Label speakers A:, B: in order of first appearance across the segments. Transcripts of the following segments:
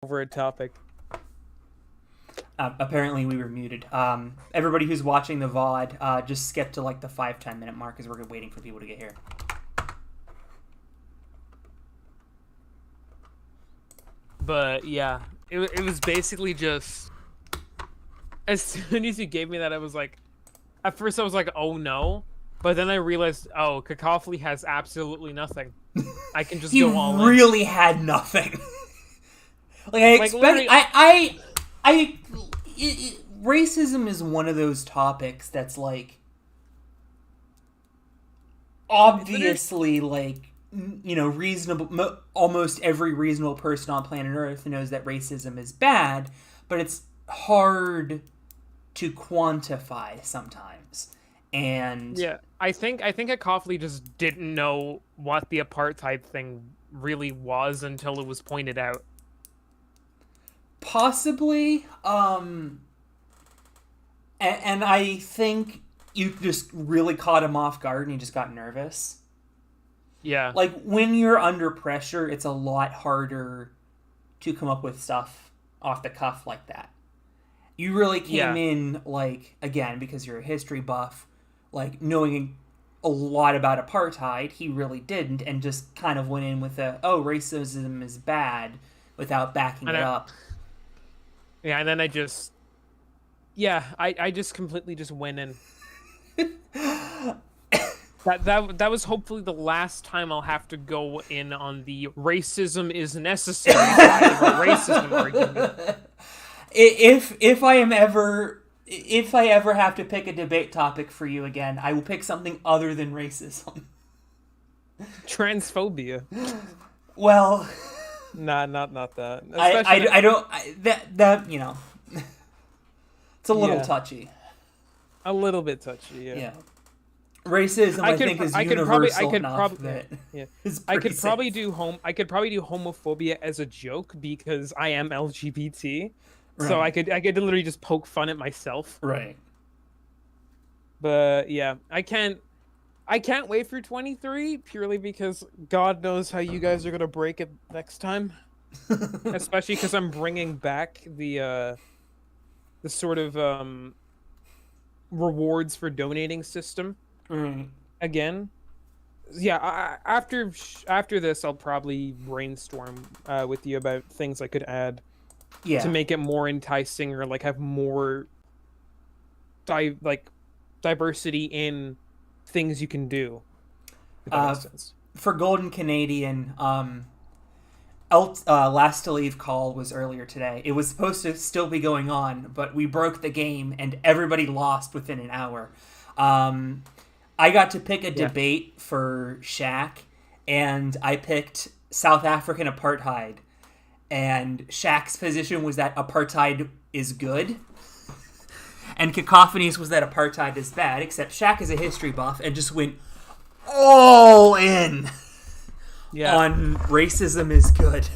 A: over a topic.
B: Apparently we were muted. Everybody who's watching the VOD, just skip to like the 5-10 minute mark because we're waiting for people to get here.
A: But yeah, it was basically just, as soon as you gave me that, I was like, at first I was like, oh no. But then I realized, oh, Cacophony has absolutely nothing. I can just go all in.
B: He really had nothing. Racism is one of those topics that's like obviously like, you know, reasonable. Almost every reasonable person on planet Earth knows that racism is bad, but it's hard to quantify sometimes. And
A: yeah, I think Cacophony just didn't know what the apartheid thing really was until it was pointed out.
B: Possibly, and I think you just really caught him off guard and he just got nervous.
A: Yeah.
B: Like, when you're under pressure, it's a lot harder to come up with stuff off the cuff like that. You really came in, like, again, because you're a history buff, like, knowing a lot about apartheid. He really didn't, and just kind of went in with racism is bad, without backing it up.
A: Yeah, and then I just completely just went in. That was hopefully the last time I'll have to go in on the racism is necessary side of a racism argument.
B: If I ever have to pick a debate topic for you again, I will pick something other than racism.
A: Transphobia.
B: Well,
A: nah, not that.
B: I don't. That you know, it's a little touchy.
A: A little bit touchy. Yeah.
B: Racism, I think, is universal enough that
A: I could probably do homophobia as a joke because I am LGBT, right. So I could literally just poke fun at myself.
B: Right.
A: But yeah, I can't wait for 23 purely because God knows how you guys are gonna break it next time. Especially because I'm bringing back the sort of rewards for donating system. Again. Yeah, after this, I'll probably brainstorm with you about things I could add to make it more enticing or like have more diversity in things you can do. If that makes sense.
B: For Golden Canadian, Last to Leave Call was earlier today. It was supposed to still be going on, but we broke the game and everybody lost within an hour. I got to pick a debate for Shaq, and I picked South African apartheid. And Shaq's position was that apartheid is good, and Cacophony's was that apartheid is bad, except Shaq is a history buff and just went all in on racism is good.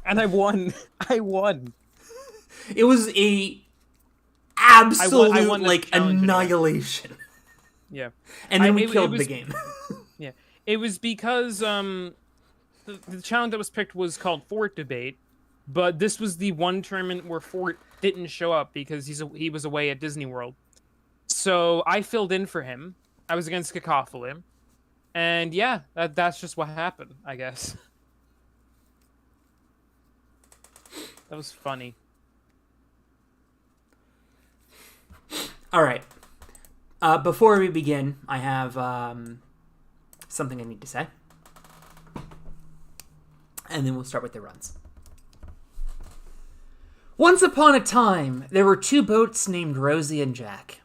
A: And I won.
B: It was a absolute annihilation.
A: Yeah.
B: And then we killed the game.
A: Yeah. It was because the challenge that was picked was called Fort Debate, but this was the one tournament where Fort didn't show up because he was away at Disney World. So I filled in for him. I was against Cacophony. And yeah, that's just what happened, I guess. That was funny.
B: All right. Before we begin, I have something I need to say. And then we'll start with the runs. Once upon a time, there were two boats named Rosie and Jack.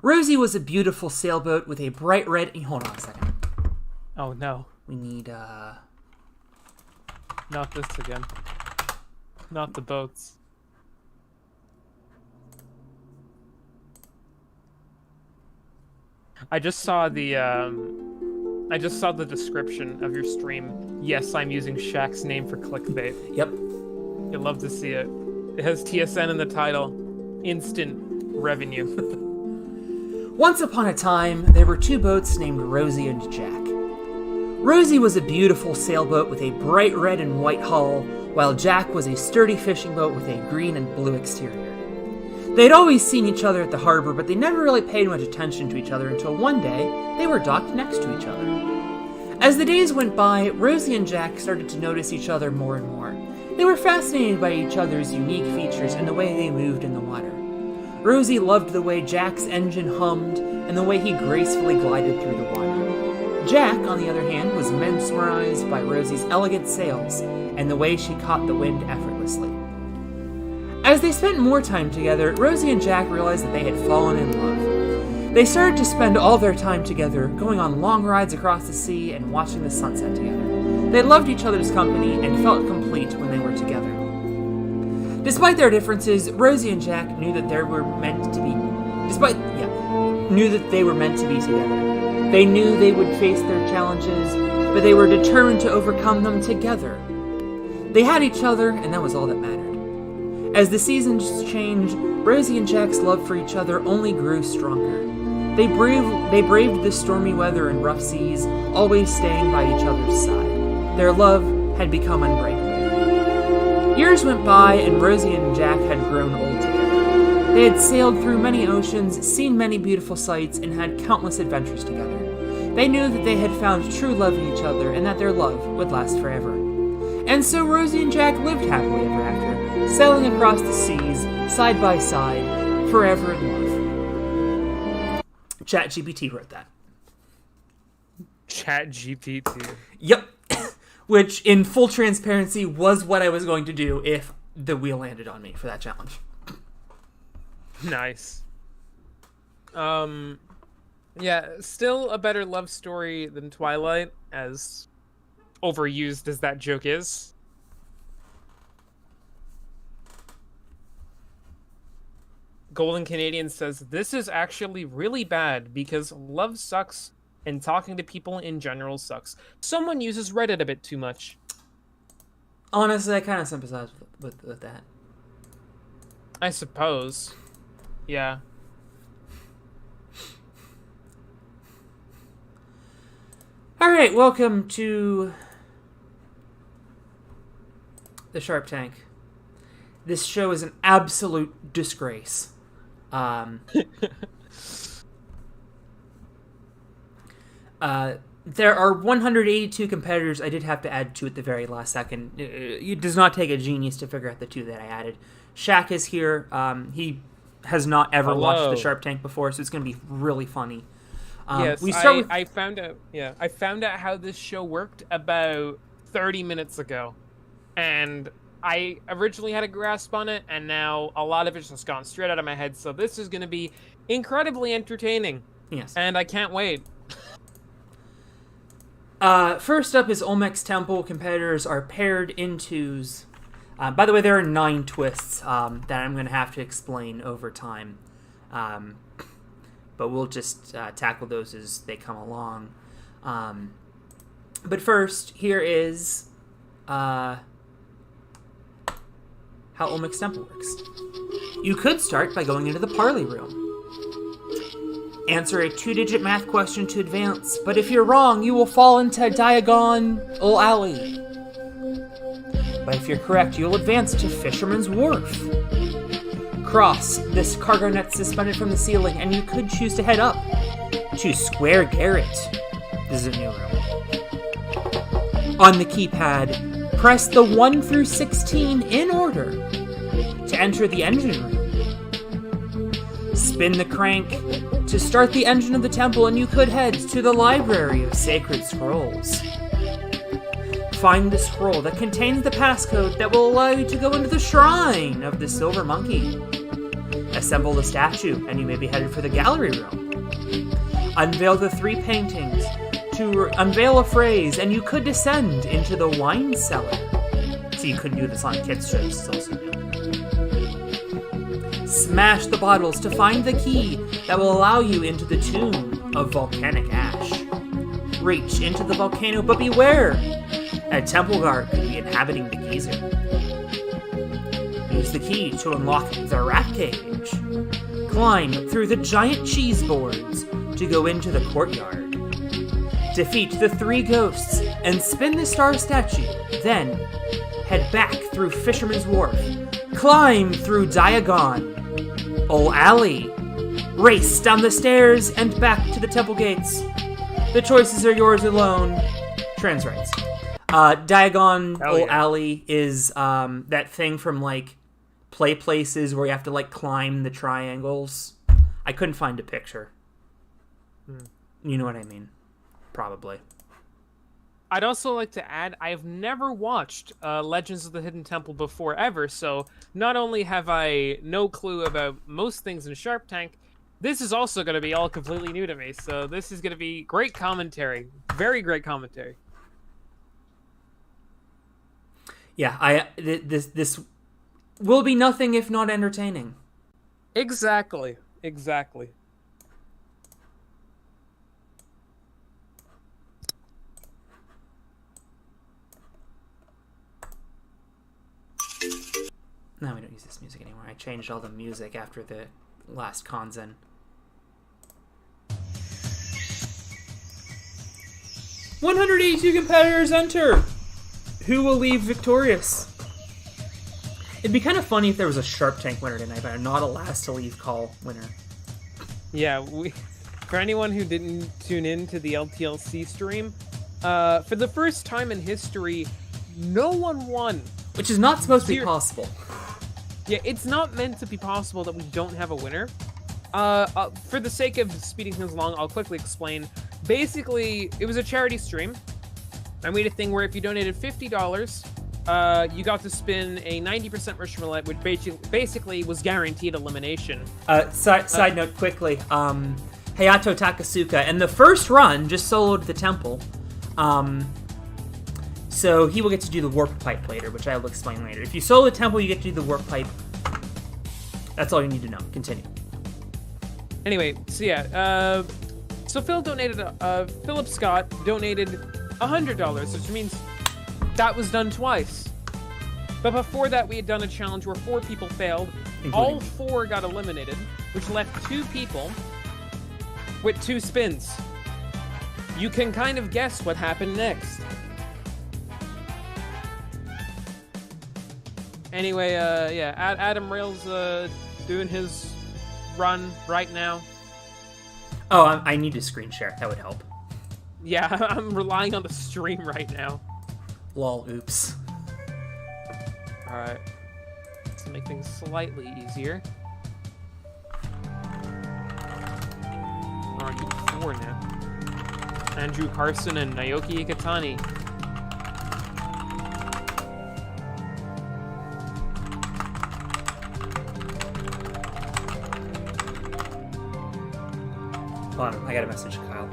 B: Rosie was a beautiful sailboat with a bright red... Hold on a second.
A: Oh, no.
B: We need,
A: Not this again. Not the boats. I just saw the description of your stream. Yes, I'm using Shaq's name for clickbait.
B: Yep.
A: You'll love to see it. It has TSN in the title. Instant revenue.
B: Once upon a time, there were two boats named Rosie and Jack. Rosie was a beautiful sailboat with a bright red and white hull, while Jack was a sturdy fishing boat with a green and blue exterior. They'd always seen each other at the harbor, but they never really paid much attention to each other until one day they were docked next to each other. As the days went by, Rosie and Jack started to notice each other more and more. They were fascinated by each other's unique features and the way they moved in the water. Rosie loved the way Jack's engine hummed and the way he gracefully glided through the water. Jack, on the other hand, was mesmerized by Rosie's elegant sails and the way she caught the wind effortlessly. As they spent more time together, Rosie and Jack realized that they had fallen in love. They started to spend all their time together, going on long rides across the sea and watching the sunset together. They loved each other's company and felt complete when they were together. Despite their differences, Rosie and Jack knew that they were meant to be together. They knew they would face their challenges, but they were determined to overcome them together. They had each other, and that was all that mattered. As the seasons changed, Rosie and Jack's love for each other only grew stronger. They braved the stormy weather and rough seas, always staying by each other's side. Their love had become unbreakable. Years went by, and Rosie and Jack had grown old together. They had sailed through many oceans, seen many beautiful sights, and had countless adventures together. They knew that they had found true love in each other and that their love would last forever. And so Rosie and Jack lived happily ever after, sailing across the seas, side by side, forever in love. ChatGPT wrote that.
A: ChatGPT.
B: Yep. Which, in full transparency, was what I was going to do if the wheel landed on me for that challenge.
A: Nice. Yeah, still a better love story than Twilight, as overused as that joke is. Golden Canadian says, this is actually really bad because love sucks and talking to people in general sucks. Someone uses Reddit a bit too much.
B: Honestly, I kind of sympathize with that.
A: I suppose. Yeah.
B: Alright, welcome to the Sharp Tank. This show is an absolute disgrace. There are 182 competitors. I did have to add 2 at the very last second. It does not take a genius to figure out the 2 that I added. Shaq is here. He has not ever watched the Sharp Tank before, so it's going to be really funny.
A: Yes, I found out. Yeah, I found out how this show worked about 30 minutes ago, and I originally had a grasp on it, and now a lot of it's just gone straight out of my head. So this is going to be incredibly entertaining.
B: Yes,
A: and I can't wait.
B: First up is Olmec's Temple. Competitors are paired in twos. By the way, there are 9 twists that I'm going to have to explain over time. But we'll just tackle those as they come along. But first, here is how Olmec's Temple works. You could start by going into the parley room. Answer a 2-digit math question to advance, but if you're wrong, you will fall into Diagon Alley. But if you're correct, you'll advance to Fisherman's Wharf. Cross this cargo net suspended from the ceiling, and you could choose to head up to Square Garret. This is a new room. On the keypad, press the 1 through 16 in order to enter the engine room. Spin the crank to start the engine of the temple, and you could head to the Library of Sacred Scrolls. Find the scroll that contains the passcode that will allow you to go into the Shrine of the Silver Monkey. Assemble the statue, and you may be headed for the gallery room. Unveil the 3 paintings to unveil a phrase, and you could descend into the wine cellar. So you couldn't do this on kids' trips, it's also new. Smash the bottles to find the key that will allow you into the tomb of volcanic ash. Reach into the volcano, but beware! A temple guard could be inhabiting the geyser. Use the key to unlock the rat cage. Climb through the giant cheese boards to go into the courtyard. Defeat the 3 ghosts and spin the star statue. Then, head back through Fisherman's Wharf. Climb through Diagon. Ol' Alley. Race down the stairs and back to the temple gates. The choices are yours alone. Trans rights. Diagon Ol' Alley is that thing from, like, Play Places where you have to, like, climb the triangles. I couldn't find a picture. You know what I mean. Probably.
A: I'd also like to add, I've never watched Legends of the Hidden Temple before ever, so not only have I no clue about most things in Shark Tank, this is also going to be all completely new to me, so this is going to be great commentary. Very great commentary.
B: Yeah, this will be nothing if not entertaining.
A: Exactly. Exactly.
B: No, we don't use this music anymore. I changed all the music after the last Kanzen. "182 competitors enter! Who will leave victorious?" It'd be kind of funny if there was a Shark Tank winner tonight, but not a last to leave call winner.
A: Yeah, for anyone who didn't tune in to the LTLC stream, for the first time in history, no one won.
B: Which is not supposed to be possible.
A: Yeah, it's not meant to be possible that we don't have a winner. For the sake of speeding things along, I'll quickly explain. Basically, it was a charity stream. I made a thing where if you donated $50, you got to spin a 90% Russian roulette, which basically was guaranteed elimination.
B: Side note quickly, Hayato Takasuka, and the first run just soloed the temple. So he will get to do the warp pipe later, which I will explain later. If you solo the temple, you get to do the warp pipe. That's all you need to know. Continue.
A: Anyway, so yeah, so Philip Scott donated $100, which means that was done twice. But before that, we had done a challenge where 4 people failed. All 4 got eliminated, which left 2 people with 2 spins. You can kind of guess what happened next. Anyway, yeah, Adam Rail's doing his run right now.
B: Oh, I need to screen share. That would help.
A: Yeah, I'm relying on the stream right now.
B: Lol, oops.
A: Alright. Let's make things slightly easier. Already 4 now. Andrew Carson and Naoki Ikatani.
B: Hold on, I got a message to Kyle.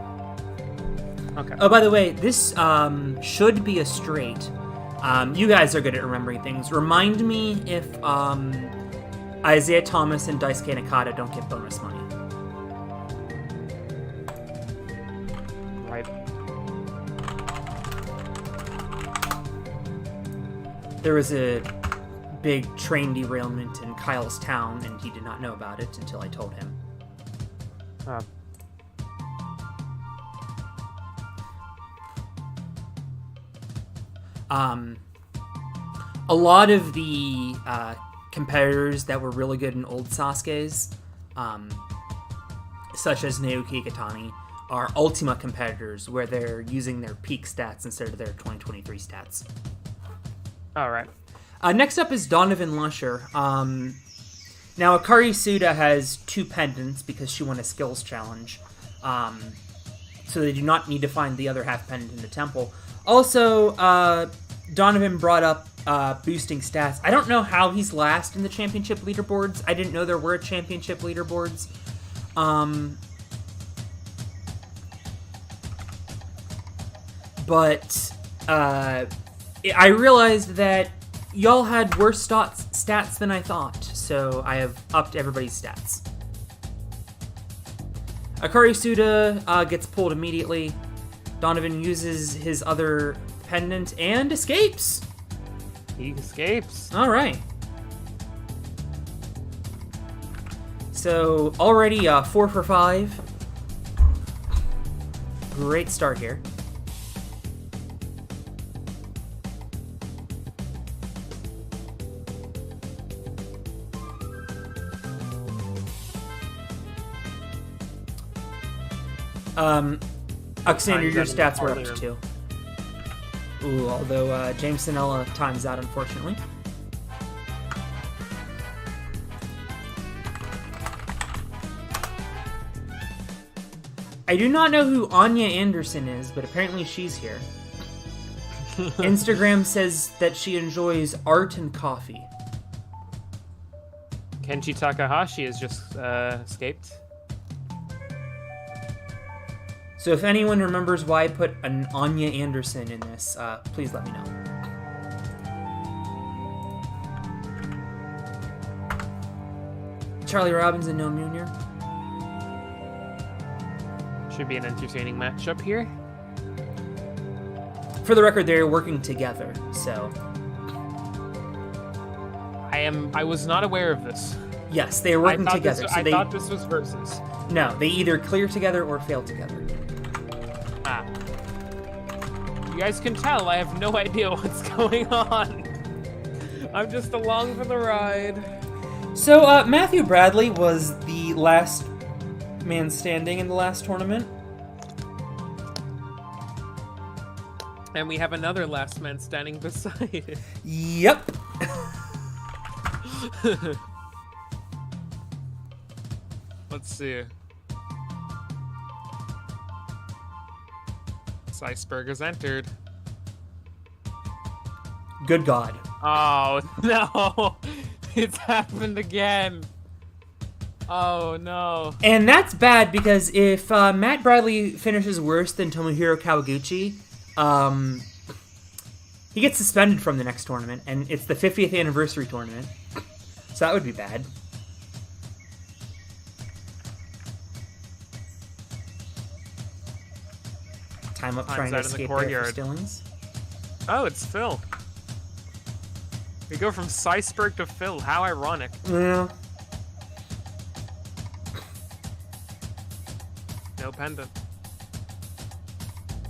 A: Okay.
B: Oh, by the way, this should be a straight. You guys are good at remembering things. Remind me if Isaiah Thomas and Daisuke Nakata don't get bonus money.
A: Right.
B: There was a big train derailment in Kyle's town, and he did not know about it until I told him. A lot of the competitors that were really good in old Sasuke's, such as Naoki Ikatani, are Ultima competitors, where they're using their peak stats instead of their 2023 stats.
A: Alright.
B: Next up is Donovan Lusher. Now, Akari Suda has 2 pendants because she won a skills challenge. So they do not need to find the other half pendant in the temple. Also, Donovan brought up boosting stats. I don't know how he's last in the championship leaderboards. I didn't know there were championship leaderboards. But I realized that y'all had worse stats than I thought, so I have upped everybody's stats. Akari Suda gets pulled immediately. Donovan uses his other pendant and escapes.
A: He escapes.
B: All right. So already 4 for 5. Great start here. Alexander, your
A: Time's
B: stats were up
A: earlier.
B: to 2. Ooh, although James Sinella times out, unfortunately. I do not know who Anya Anderson is, but apparently she's here. Instagram says that she enjoys art and coffee.
A: Kenji Takahashi has just escaped.
B: So if anyone remembers why I put an Anya Anderson in this, please let me know. Charlie Robbins and Noam Jr.
A: Should be an entertaining matchup here.
B: For the record, they're working together, so...
A: I was not aware of this.
B: Yes, they are working together.
A: I thought this was versus.
B: No, they either clear together or fail together.
A: Ah. You guys can tell I have no idea what's going on. I'm just along for the ride.
B: So, Matthew Bradley was the last man standing in the last tournament.
A: And we have another last man standing beside it.
B: Yep.
A: Let's see. This iceberg has entered.
B: Good God.
A: Oh, no. It's happened again. Oh, no.
B: And that's bad because if Matt Bradley finishes worse than Tomohiro Kawaguchi, he gets suspended from the next tournament, and it's the 50th anniversary tournament. So that would be bad. Time up trying to
A: out in the
B: escape
A: courtyard.
B: there for Stillings.
A: Oh, it's Phil. We go from Seisberg to Phil. How ironic.
B: Yeah.
A: No pendant.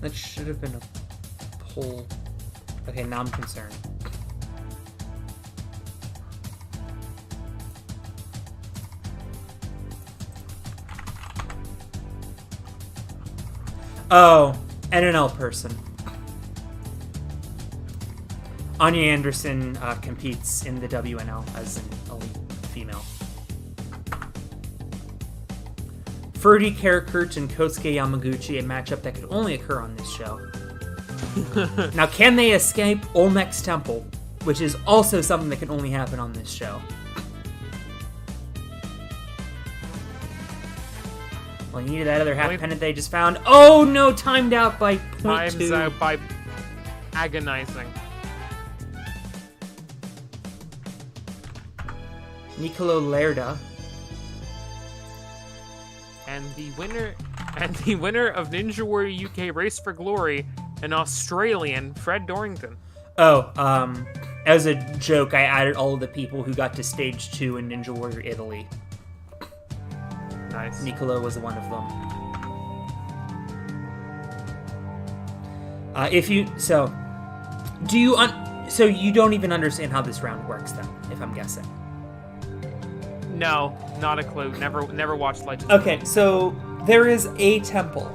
B: That should have been a pull. Okay, now I'm concerned. Oh, NNL person. Anya Anderson competes in the WNL as an elite female. Ferdy Karakurt and Kosuke Yamaguchi, a matchup that could only occur on this show. Now, can they escape Olmec's Temple, which is also something that can only happen on this show? Well, you needed that other half pennant they just found. Oh no, timed out by 0.2.
A: Times out by agonizing.
B: Nicolo Lerda.
A: And the winner of Ninja Warrior UK Race for Glory, an Australian, Fred Dorrington.
B: Oh, as a joke, I added all of the people who got to stage 2 in Ninja Warrior Italy.
A: Nice.
B: Nicolo was one of them. So you don't even understand how this round works then, if I'm guessing.
A: No, not a clue. Never watched Legends.
B: Okay, so there is a temple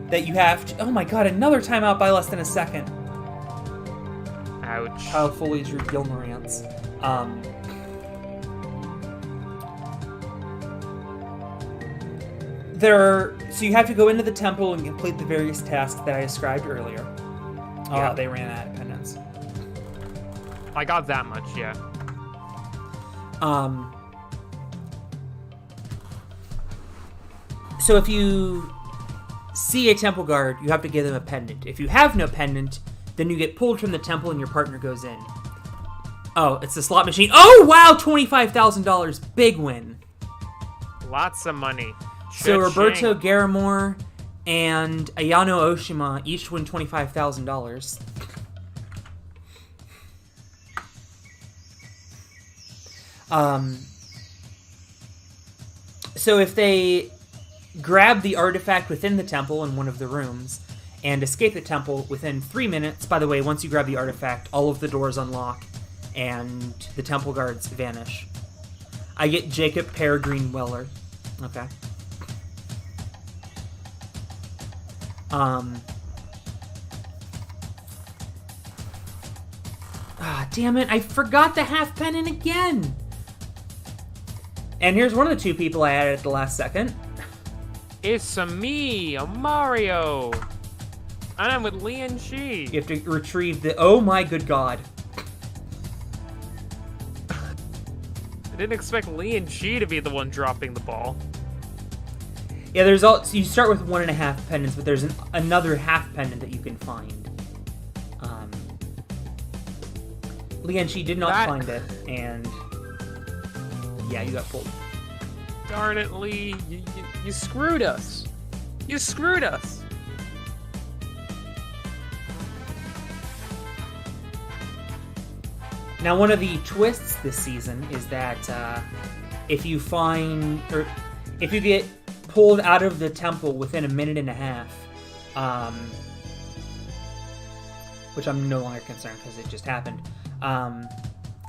B: that you have to... Oh my god, another timeout by less than a second.
A: Ouch.
B: Kyle Foley's your Gilmorants. So you have to go into the temple and complete the various tasks that I described earlier.
A: Yeah.
B: They ran out of penance.
A: I got that much, yeah.
B: So if you see a temple guard, you have to give them a pendant. If you have no pendant, then you get pulled from the temple and your partner goes in. Oh, it's the slot machine. Oh, wow, $25,000. Big win.
A: Lots of money.
B: So Roberto
A: Cha-ching.
B: Garamore and Ayano Oshima each win $25,000. So if they grab the artifact within the temple in one of the rooms and escape the temple within 3 minutes, by the way, once you grab the artifact, all of the doors unlock and the temple guards vanish. I get Jacob Peregrine Weller. Okay. Damn it, I forgot the half pennant again! And here's one of the two people I added at the last second.
A: It's me, Mario! And I'm with Lee and Shi.
B: You have to retrieve the... Oh my good god.
A: I didn't expect Lee and Shi to be the one dropping the ball.
B: Yeah, there's all... So you start with 1.5 pendants, but there's another half pendant that you can find. Lee and Shi did not find it, and... Yeah, you got pulled.
A: Darn it, Lee. You screwed us. You screwed us.
B: Now, one of the twists this season is that if you find... Or if you get pulled out of the temple within a minute and a half, which I'm no longer concerned because it just happened,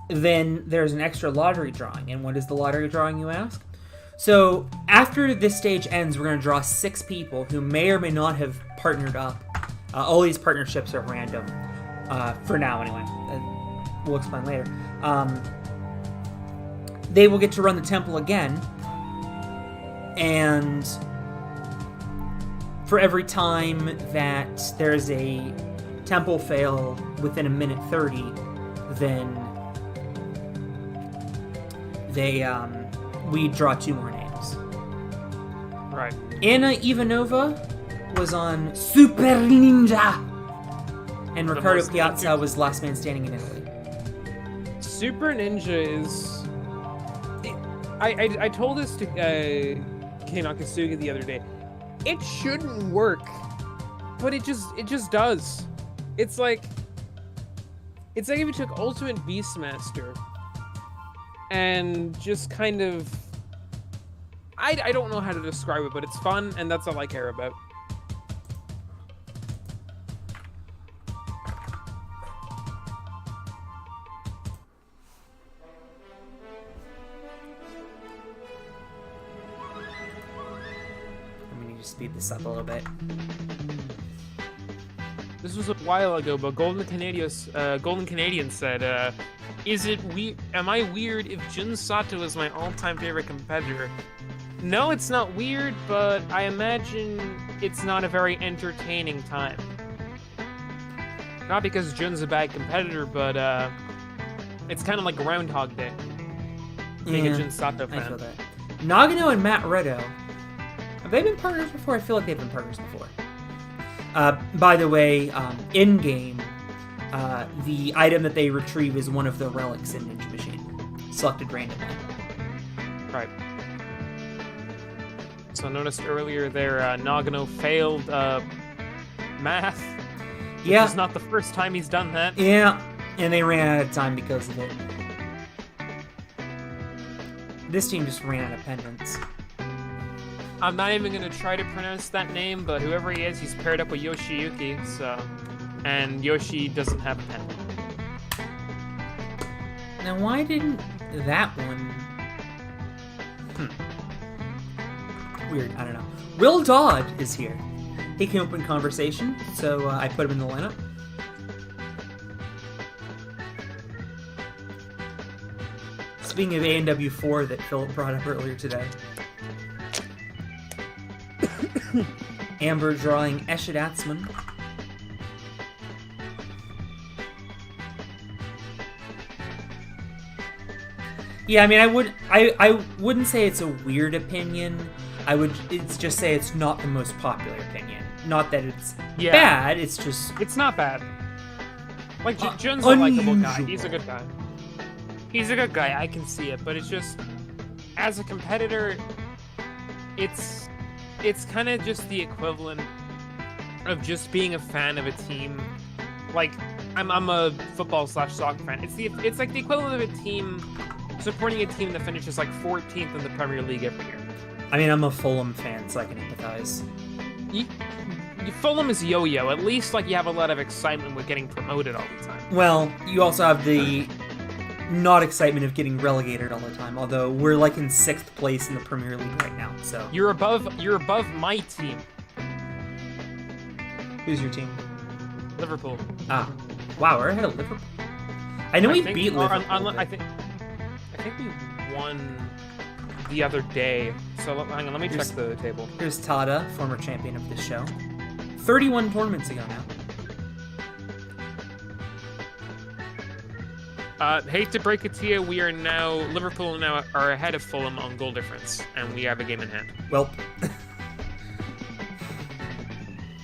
B: then there's an extra lottery drawing. And what is the lottery drawing, you ask? So, after this stage ends, we're going to draw 6 people who may or may not have partnered up. All these partnerships are random. For now, anyway. We'll explain later. They will get to run the temple again. And for every time that there's a temple fail within a minute 30, then we draw 2 more names.
A: Right.
B: Anna Ivanova was on Super Ninja, and Ricardo Piazza was last man standing in Italy.
A: Super Ninja is... I told this to Kei the other day. It shouldn't work, but it just does. It's like if you took Ultimate Beastmaster and just kind of... I don't know how to describe it, but it's fun, and that's all I care about.
B: I'm going to speed this up a little bit.
A: This was a while ago, but Golden Canadian said, am I weird if Jun Sato is my all-time favorite competitor? No, it's not weird, but I imagine it's not a very entertaining time. Not because Jun's a bad competitor, but it's kind of like Groundhog Day. Being a Jun Sato fan.
B: I feel that. Nagano and Matt Riddle. Have they been partners before? I feel like they've been partners before. By the way, in-game, the item that they retrieve is one of the relics in Ninja Machine. Selected randomly.
A: Right. So I noticed earlier there, Nagano failed math.
B: Yeah.
A: It's not the first time he's done that.
B: Yeah, and they ran out of time because of it. This team just ran out of pendants.
A: I'm not even going to try to pronounce that name, but whoever he is, he's paired up with Yoshiyuki, so... And Yoshi doesn't have a pendant.
B: Now, why didn't that one... Weird, I don't know. Will Dodd is here. He came up in conversation, so I put him in the lineup. Speaking of A&W 4 that Philip brought up earlier today. Amber drawing Eshad Atzman. Yeah, I mean, I wouldn't say it's a weird opinion. It's just say it's not the most popular opinion. Not that it's bad, it's just...
A: It's not bad. Like, Jun's a likable guy. He's a good guy. He's a good guy, I can see it, but it's just... As a competitor, it's kind of just the equivalent of just being a fan of a team. Like, I'm a football/soccer fan. It's like the equivalent of a team supporting a team that finishes like 14th in the Premier League every year.
B: I mean, I'm a Fulham fan, so I can empathize.
A: Fulham is yo-yo. At least like you have a lot of excitement with getting promoted all the time.
B: Well, you also have the not excitement of getting relegated all the time. Although we're like in 6th place in the Premier League right now, so
A: you're above my team.
B: Who's your team?
A: Liverpool.
B: Ah, wow, we're ahead of Liverpool. I know we beat Liverpool.
A: I think we won the other day. So hang on, let me check the table.
B: Here's Tada, former champion of this show. 31 tournaments ago now.
A: Hate to break it to you, Liverpool now are ahead of Fulham on goal difference, and we have a game in hand.
B: Well,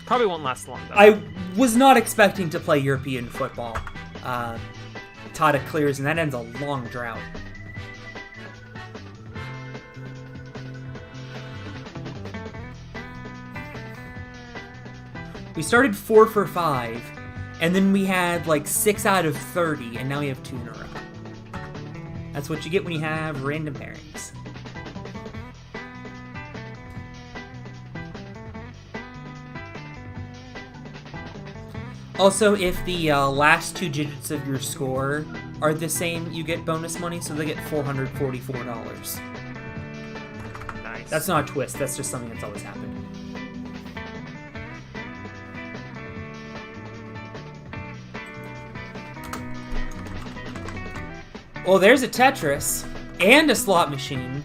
A: probably won't last long though.
B: I was not expecting to play European football. Tada clears, and that ends a long drought. We started 4 for 5, and then we had like 6 out of 30, and now we have 2 in a row. That's what you get when you have random pairings. Also, if the last 2 digits of your score are the same, you get bonus money, so they get $444.
A: Nice.
B: That's not a twist, that's just something that's always happened. Well, there's a Tetris and a slot machine.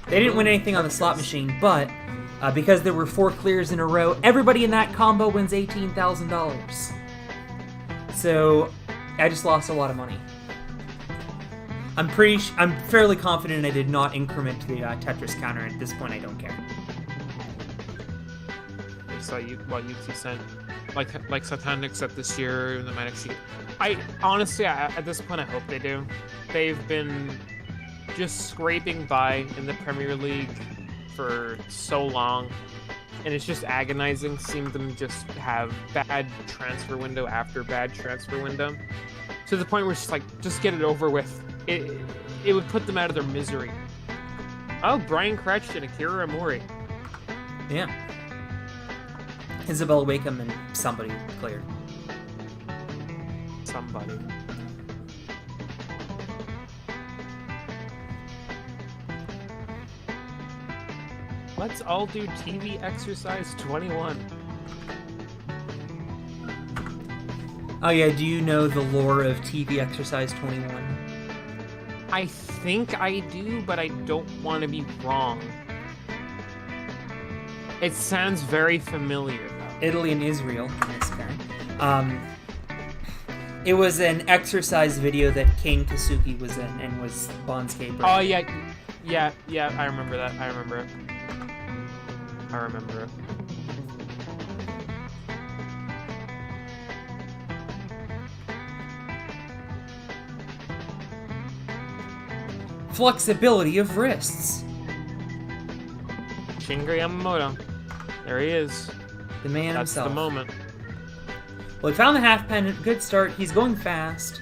B: They didn't win anything on the slot machine, but because there were 4 clears in a row, everybody in that combo wins $18,000. So I just lost a lot of money. I'm fairly confident I did not increment the Tetris counter. At this point, I don't care.
A: I saw what you sent. Like Satanic set this year, and they might actually. I honestly, at this point, I hope they do. They've been just scraping by in the Premier League for so long, and it's just agonizing seeing them just have bad transfer window after bad transfer window, to the point where it's just like, just get it over with. It would put them out of their misery. Oh, Brian Crouch and Akira Amori.
B: Yeah. Isabel Wakeham and somebody cleared.
A: Somebody. Let's all do TV exercise 21.
B: Oh yeah, do you know the lore of TV exercise 21?
A: I think I do, but I don't want to be wrong. It sounds very familiar.
B: Italy and Israel, nice guy. It was an exercise video that Kane Kasuki was in and was Bonscape.
A: Oh yeah, I remember that. I remember it.
B: Flexibility of wrists.
A: Shingo Yamamoto. There he is.
B: The man
A: That's
B: himself.
A: the moment.
B: Well, he found the half pennant. Good start. He's going fast.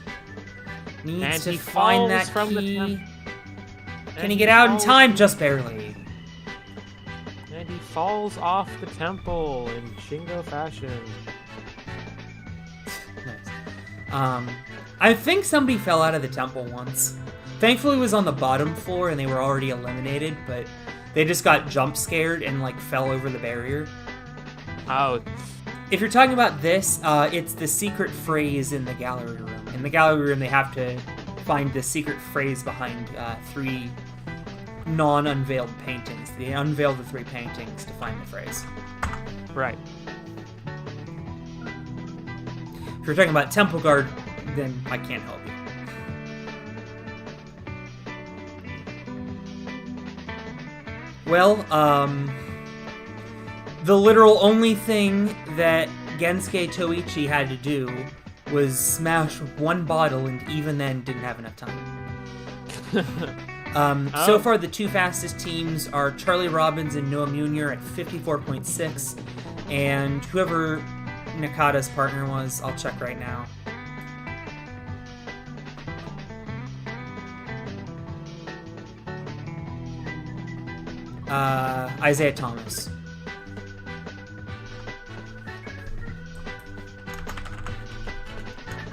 B: Needs to find that key. Can he get out in time? Just barely.
A: And he falls off the temple in Shingo fashion.
B: Nice. I think somebody fell out of the temple once. Thankfully, it was on the bottom floor and they were already eliminated, but they just got jump scared and like fell over the barrier.
A: Oh.
B: If you're talking about this, it's the secret phrase in the gallery room. In the gallery room, they have to find the secret phrase behind 3 non-unveiled paintings. They unveil the 3 paintings to find the phrase.
A: Right.
B: If you're talking about Temple Guard, then I can't help you. Well, the literal only thing that Gensuke Toichi had to do was smash 1 bottle, and even then didn't have enough time. So far, the 2 fastest teams are Charlie Robbins and Noah Munier at 54.6, and whoever Nakata's partner was, I'll check right now. Isaiah Thomas.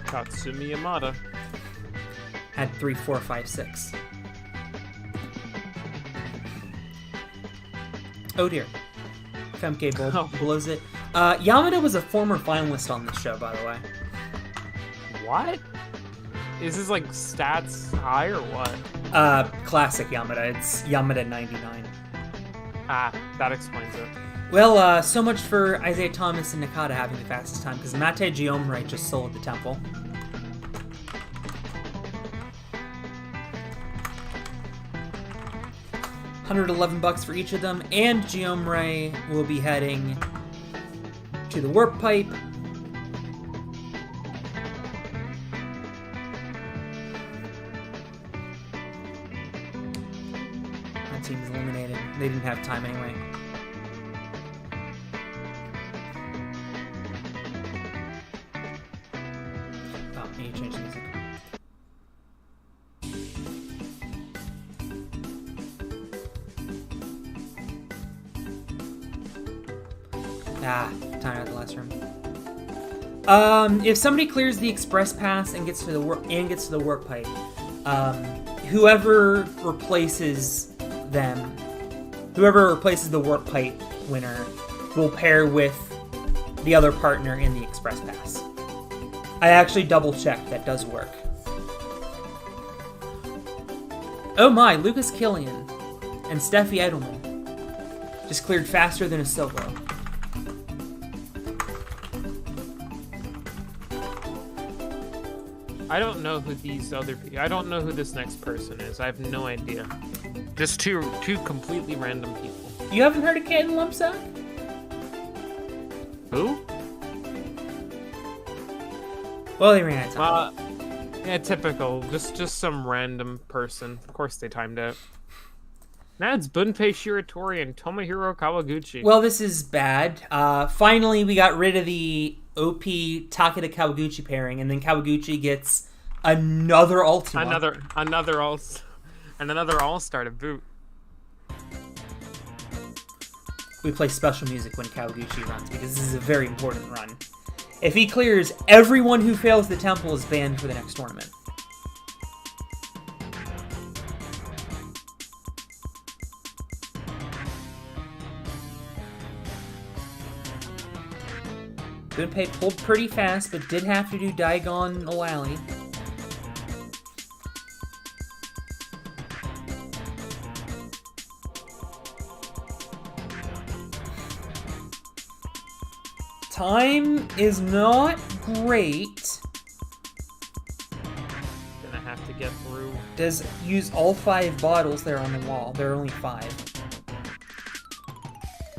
A: Katsumi Yamada.
B: Had 3, 4, 5, 6. Oh dear. Femke
A: Oh.
B: blows it. Yamada was a former finalist on this show, by the way.
A: What? Is this like stats high or what?
B: Classic Yamada. It's Yamada 99.
A: Ah, that explains it.
B: Well, so much for Isaiah Thomas and Nakata having the fastest time, because Mate Giomre just sold the temple. $111 for each of them, and Giomre will be heading to the warp pipe. That team's eliminated. They didn't have time anyway. Oh, I need to change the music. Time out of the last room. If somebody clears the express pass and gets to the warp pipe, whoever replaces the warp pipe winner will pair with the other partner in the express pass. I actually double checked, that does work. Oh my, Lucas Killian and Steffi Edelman just cleared faster than a Silvo.
A: I don't know who these other people. I don't know who this next person is. I have no idea. Just two completely random people.
B: You haven't heard of Caden Lumpsack?
A: Who?
B: Well, they ran out of time.
A: Yeah, typical. Just some random person. Of course, they timed out. Now it's Bunpei Shiratori and Tomohiro Kawaguchi.
B: Well, this is bad. Finally, we got rid of the OP Takeda Kawaguchi pairing, and then Kawaguchi gets another Ultima.
A: Another all-star to boot.
B: We play special music when Kawaguchi runs, because this is a very important run. If he clears, everyone who fails the temple is banned for the next tournament. Gunpei pulled pretty fast, but did have to do Daigon Awali. Time is not great.
A: Gonna have to get through.
B: Does use all 5 bottles there on the wall. There are only 5.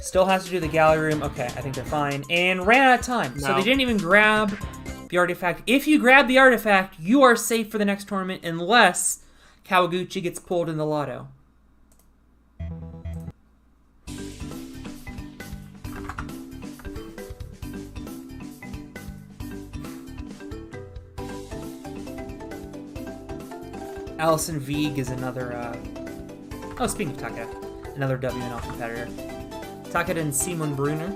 B: Still has to do the gallery room. Okay, I think they're fine. And ran out of time. No. So they didn't even grab the artifact. If you grab the artifact, you are safe for the next tournament unless Kawaguchi gets pulled in the lotto. Allison Vieg is another, oh, speaking of Takeda, another WNL competitor. Takeda and Simon Brunner,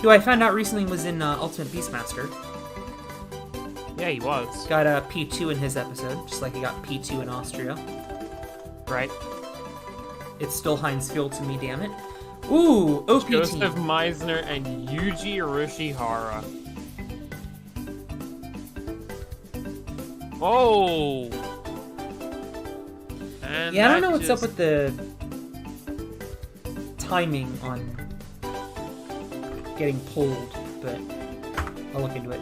B: who I found out recently was in Ultimate Beastmaster.
A: Yeah, he was.
B: Got a P2 in his episode, just like he got P2 in Austria.
A: Right.
B: It's still Heinz Field to me, damn it. Ooh, OP
A: Joseph
B: team.
A: Meisner and Yuji Urushihara. Oh! And
B: yeah, I don't know what's up with the timing on getting pulled, but I'll look into it.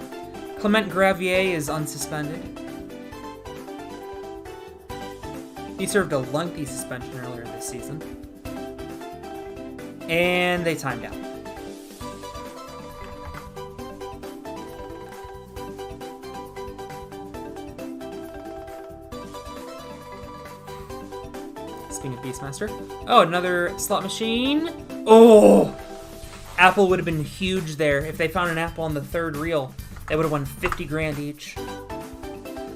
B: Clement Gravier is unsuspended. He served a lengthy suspension earlier this season. And they timed out. Speaking of Beastmaster. Oh, another slot machine. Oh! Apple would have been huge there. If they found an apple on the 3rd reel, they would have won 50 grand each.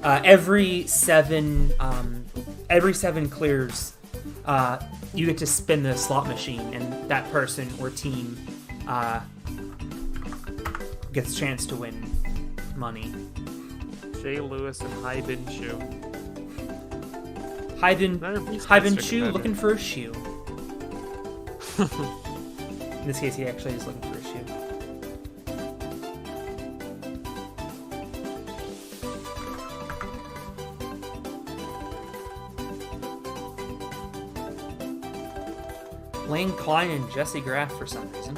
B: Every seven clears, you get to spin the slot machine, and that person or team gets a chance to win money.
A: Jay Lewis and Haibin Chu.
B: Haibin Chu looking for a shoe. In this case, he actually is looking for a shoe. Lane Klein and Jesse Graff for some reason.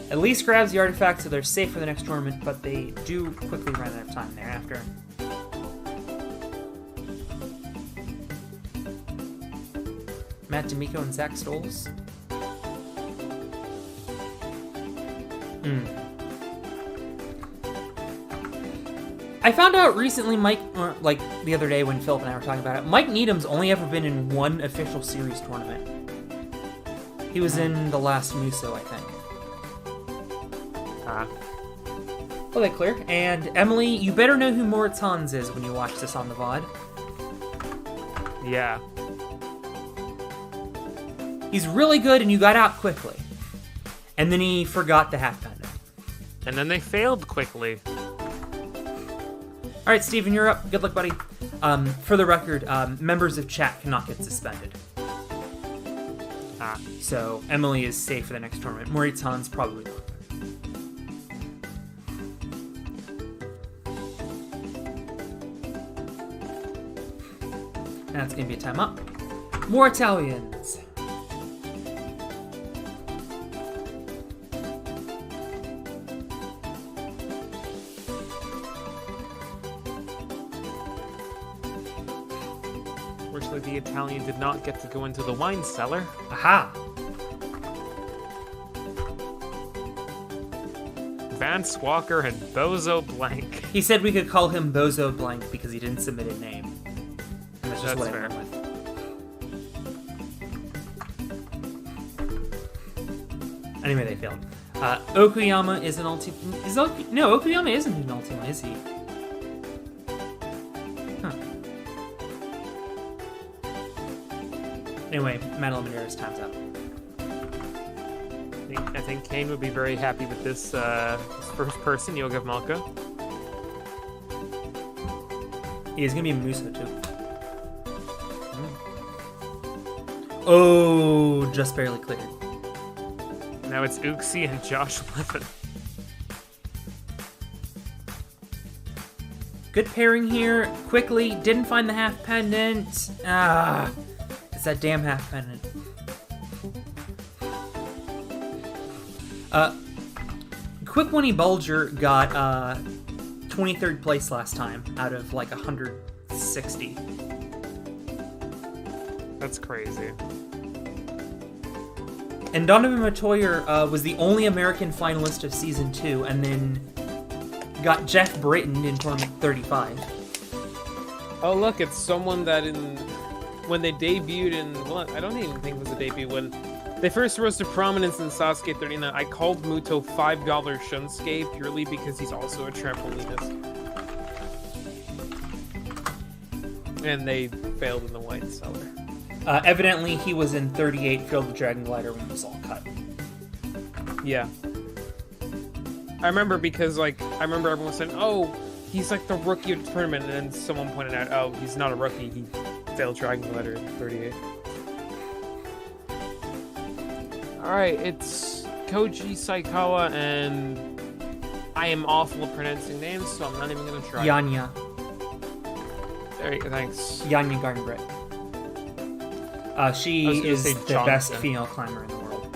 B: At least grabs the artifact so they're safe for the next tournament, but they do quickly run out of time thereafter. Matt D'Amico and Zach Stoles. I found out recently, Mike, or like the other day when Philip and I were talking about it, Mike Needham's only ever been in one official series tournament. He was in the last Muso, I think. Oh, they clear. And Emily, you better know who Moritz Hans is when you watch this on the VOD.
A: Yeah.
B: He's really good and you got out quickly. And then he forgot the half pendant.
A: And then they failed quickly.
B: Alright, Steven, you're up. Good luck, buddy. For the record, members of chat cannot get suspended. So Emily is safe for the next tournament. Moritz Hans probably not. That's going to be a time up. More Italians.
A: Fortunately, the Italian did not get to go into the wine cellar.
B: Aha!
A: Vance Walker and Bozo Blank.
B: He said we could call him Bozo Blank because he didn't submit a name. And that's just what
A: fair.
B: I went with. Anyway, they failed. Okuyama is an ulti. No, Okuyama isn't an Ultima, is he? Huh. Anyway, Madeline Madeira's time's up.
A: I think Kane would be very happy with this first person, Yogev Malka.
B: He's gonna be a Muso too. Oh, just barely cleared.
A: Now it's Uxie and Josh Levin.
B: Good pairing here. Quickly, didn't find the half pendant. It's that damn half pendant. Quick Winnie Bulger got 23rd place last time out of like 160.
A: That's crazy.
B: And Donovan Matoyer was the only American finalist of Season 2, and then got Jeff Britton in Tournament 35.
A: Oh, look, it's someone that when they debuted in... Well, I don't even think it was a debut. When they first rose to prominence in Sasuke 39, I called Muto $5 Shunsuke purely because he's also a trampolinist. And they failed in the wine cellar.
B: Evidently, he was in 38, failed the Dragon Glider when it was all cut.
A: Yeah. I remember because, I remember everyone saying, oh, he's like the rookie of the tournament, and then someone pointed out, oh, he's not a rookie, he failed Dragon Glider in 38. Alright, it's Koji Saikawa, and I am awful at pronouncing names, so I'm not even gonna try.
B: Yanya.
A: There you go, thanks.
B: Yanya Gardenbrett. She is the best female climber in the world.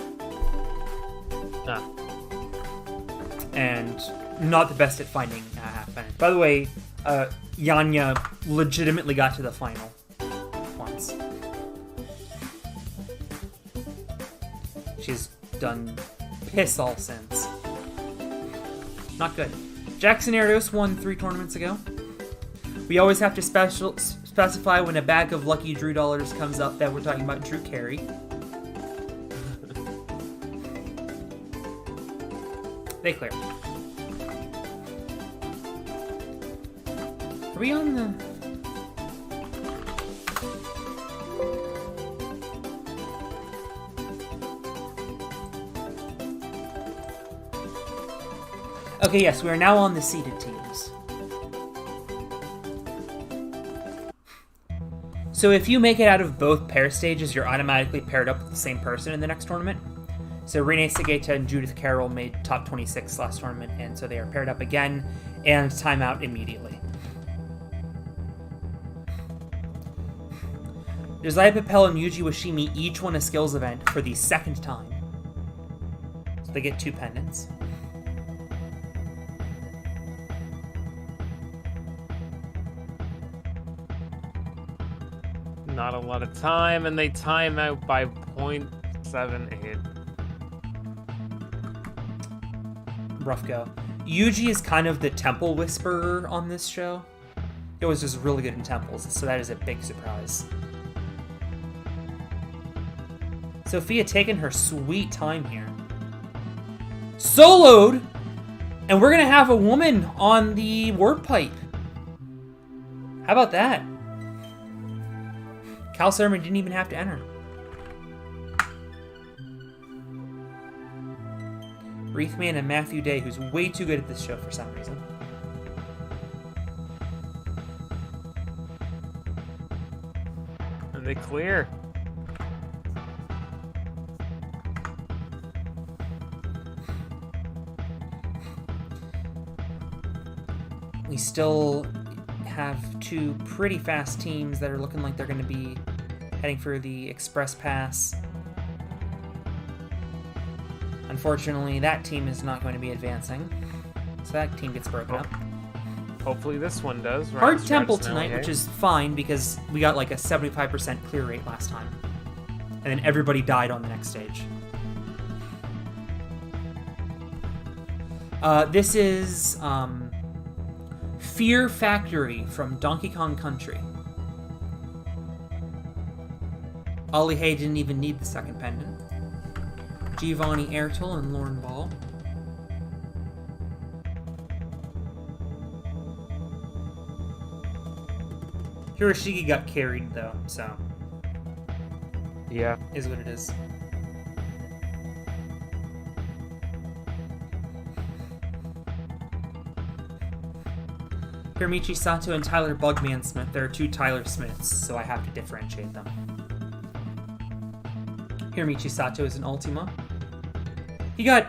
B: And not the best at finding half pendant. By the way, Yanya legitimately got to the final once. She's done piss all since. Not good. Jackson Erdos won 3 tournaments ago. We always have to specify when a bag of Lucky Drew dollars comes up that we're talking about Drew Carey. They clear. Are we on the... Okay, yes, we are now on the seeded teams. So if you make it out of both pair stages, you're automatically paired up with the same person in the next tournament. So Renee Segeta and Judith Carroll made top 26 last tournament, and so they are paired up again, and timeout immediately. Josiah Papel and Yuji Washimi each won a skills event for the second time. So they get 2 pendants.
A: Not a lot of time, and they time out by 0.78.
B: Rough go. Yuji is kind of the temple whisperer on this show. He was just really good in temples, so that is a big surprise. Sophia taking her sweet time here. Soloed! And we're going to have a woman on the warp pipe. How about that? Cal Sermon didn't even have to enter. Wreathman and Matthew Day, who's way too good at this show for some reason.
A: And they clear.
B: We still have 2 pretty fast teams that are looking like they're going to be heading for the Express Pass. Unfortunately, that team is not going to be advancing, so that team gets broken up.
A: Hopefully this one does.
B: Hard Temple tonight, which is fine because we got like a 75% clear rate last time. And then everybody died on the next stage. This is Fear Factory from Donkey Kong Country. Ollie Hay didn't even need the second pendant. Giovanni Ertel and Lauren Ball. Hiroshige got carried though, so
A: yeah,
B: is what it is. Hiramichi Sato and Tyler Bugman Smith. There are 2 Tyler Smiths, so I have to differentiate them. Hiramichi Sato is an Ultima. He got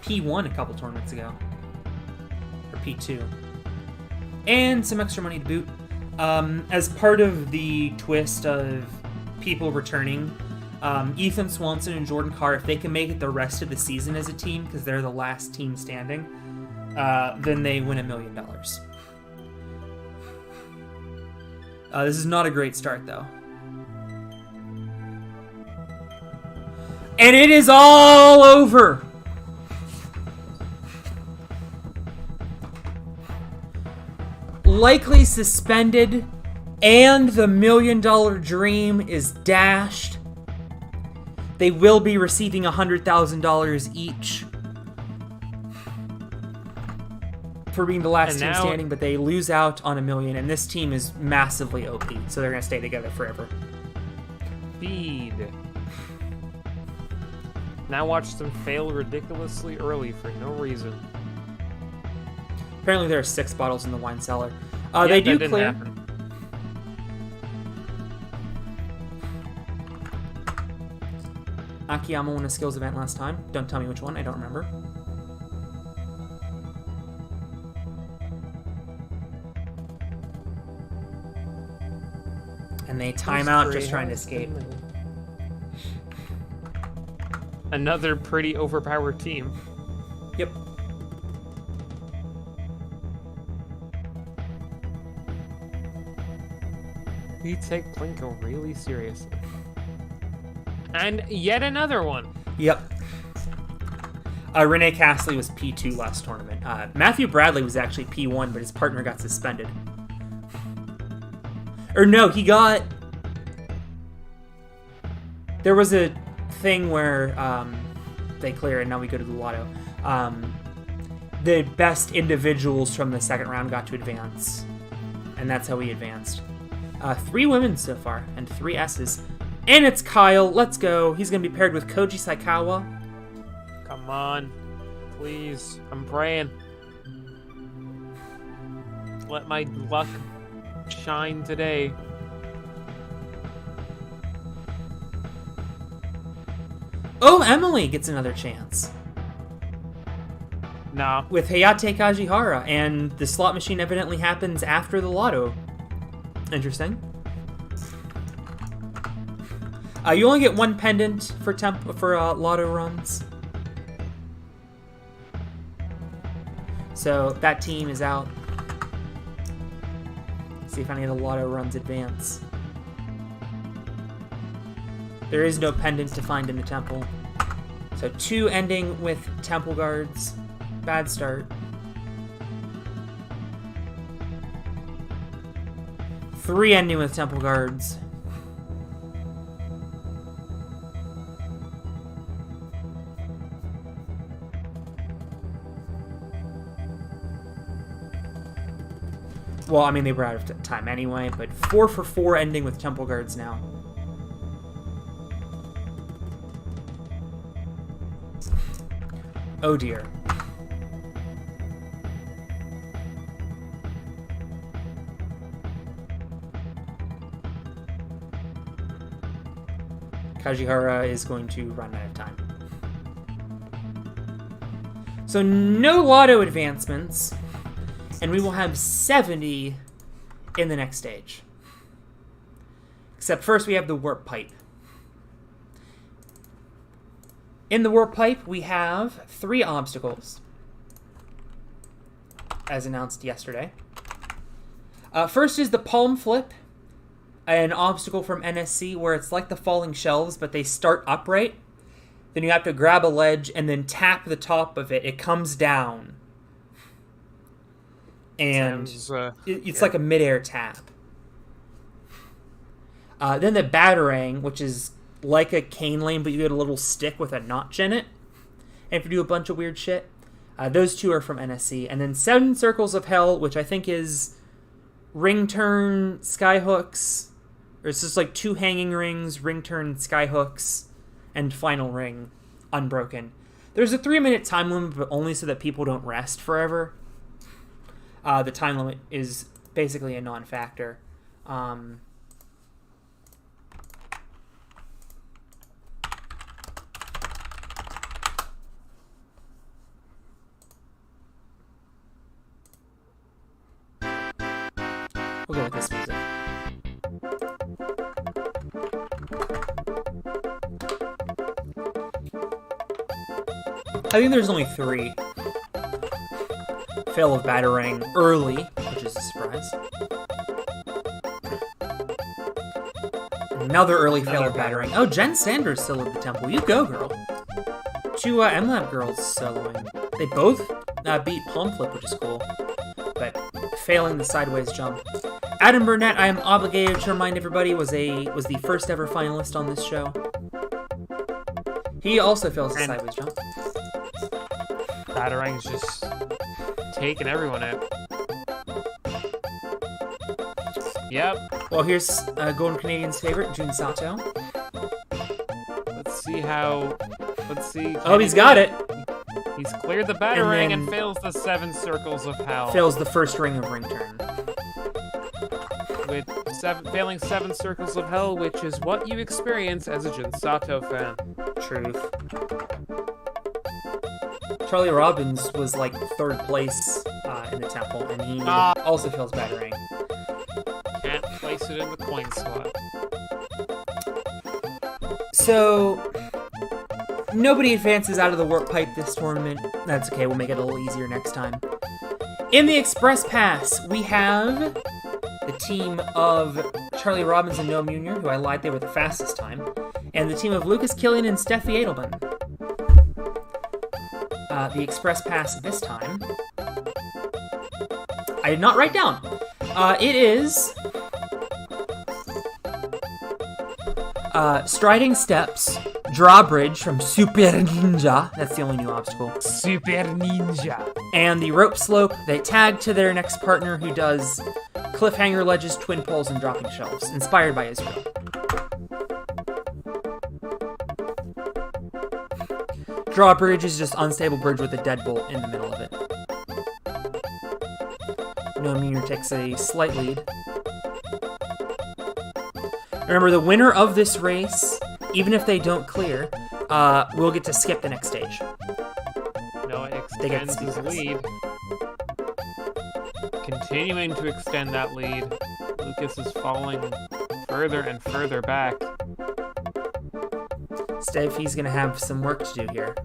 B: P1 a couple tournaments ago. Or P2. And some extra money to boot. As part of the twist of people returning, Ethan Swanson and Jordan Carr, if they can make it the rest of the season as a team, because they're the last team standing, then they win $1 million. This is not a great start, though. And it is all over! Likely suspended, and the $1 million dream is dashed. They will be receiving $100,000 each for being the last team standing, but they lose out on $1 million, and this team is massively OP, so they're going to stay together forever.
A: Feed. Now watch them fail ridiculously early for no reason.
B: Apparently there are 6 bottles in the wine cellar. They do clear.
A: Happen.
B: Akiyama won a skills event last time. Don't tell me which one, I don't remember. And they time out just trying to escape.
A: Another pretty overpowered team.
B: Yep.
A: We take Plinko really seriously. And yet another one.
B: Yep. Renee Castley was P2 last tournament. Matthew Bradley was actually P1, but his partner got suspended. Or no, he got... There was a thing where they clear, and now we go to the lotto. The best individuals from the second round got to advance. And that's how we advanced. 3 women so far, and 3 S's. And it's Kyle. Let's go. He's going to be paired with Koji Saikawa.
A: Come on. Please. I'm praying. Let my luck shine today.
B: Oh, Emily gets another chance.
A: No.
B: With Hayate Kajihara, and the slot machine evidently happens after the lotto. Interesting. You only get one pendant for lotto runs. So that team is out. See if any of the lotto runs advance. There is no pendant to find in the temple. So 2 ending with temple guards. Bad start. 3 ending with temple guards. Well, I mean, they were out of time anyway, but 4 for 4 ending with temple guards now. Oh dear. Kajihara is going to run out of time. So no lotto advancements, and we will have 70 in the next stage. Except first we have the warp pipe. In the warp pipe, we have 3 obstacles, as announced yesterday. First is the palm flip, an obstacle from NSC where it's like the falling shelves, but they start upright. Then you have to grab a ledge and then tap the top of it. It comes down. And it's like a midair tap. Then the batarang, which is like a cane lane, but you get a little stick with a notch in it. And if you do a bunch of weird shit. Those 2 are from NSC. And then 7 Circles of Hell, which I think is ring turn, sky hooks. Or it's just like 2 hanging rings, ring turn, sky hooks, and final ring, unbroken. There's a 3-minute time limit, but only so that people don't rest forever. The time limit is basically a non-factor. We'll go with this music. I think there's only 3. Fail of batarang early, which is a surprise. Another early fail of batarang. Oh, Jen Sanders still at the temple. You go, girl. 2 MLab girls soloing. They both beat palm flip, which is cool. But failing the sideways jump. Adam Burnett, I am obligated to remind everybody, was the first ever finalist on this show. He also fails the sideways jump.
A: Batarang's just taking everyone out. Yep.
B: Well, here's Golden Canadian's favorite, Jun Sato.
A: Let's see.
B: Oh, he's got it.
A: He's cleared the batarang and fails the 7 Circles of Hell.
B: Fails the first ring of ring turn.
A: With failing 7 Circles of Hell, which is what you experience as a Jun Sato fan.
B: Truth. Charlie Robbins was like 3rd place in the temple, and he also fails batarang.
A: Can't place it in the coin slot.
B: So nobody advances out of the warp pipe this tournament. That's okay, we'll make it a little easier next time. In the Express Pass, we have the team of Charlie Robbins and Noam Jr., who I lied they were the fastest time, and the team of Lucas Killian and Steffi Edelman. The Express Pass this time, I did not write down. It is striding steps, drawbridge from Super Ninja. That's the only new obstacle.
A: Super Ninja.
B: And the rope slope. They tag to their next partner, who does cliffhanger ledges, twin poles, and dropping shelves, inspired by Israel. Drawbridge is just unstable bridge with a deadbolt in the middle of it. Noam Jr. takes a slight lead. Remember, the winner of this race, even if they don't clear, will get to skip the next stage.
A: Noah
B: They get
A: extends his
B: speed pass.
A: lead. Continuing to extend that lead. Lucas is falling further and further back.
B: Steffi's gonna have some work to do here.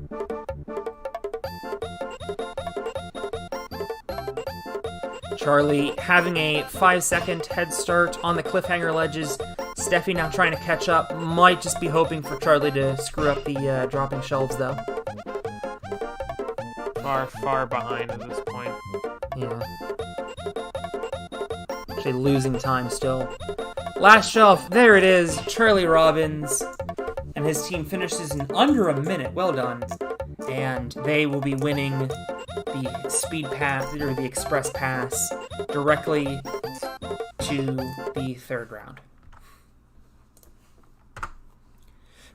B: Charlie having a 5-second head start on the cliffhanger ledges. Steffi now trying to catch up. Might just be hoping for Charlie to screw up the dropping shelves, though.
A: Far behind at this point.
B: Yeah. Actually losing time still. Last shelf, there it is. Charlie Robbins and his team finishes in under a minute. Well done. And they will be winning the speed pass, or the express pass, directly to the third round.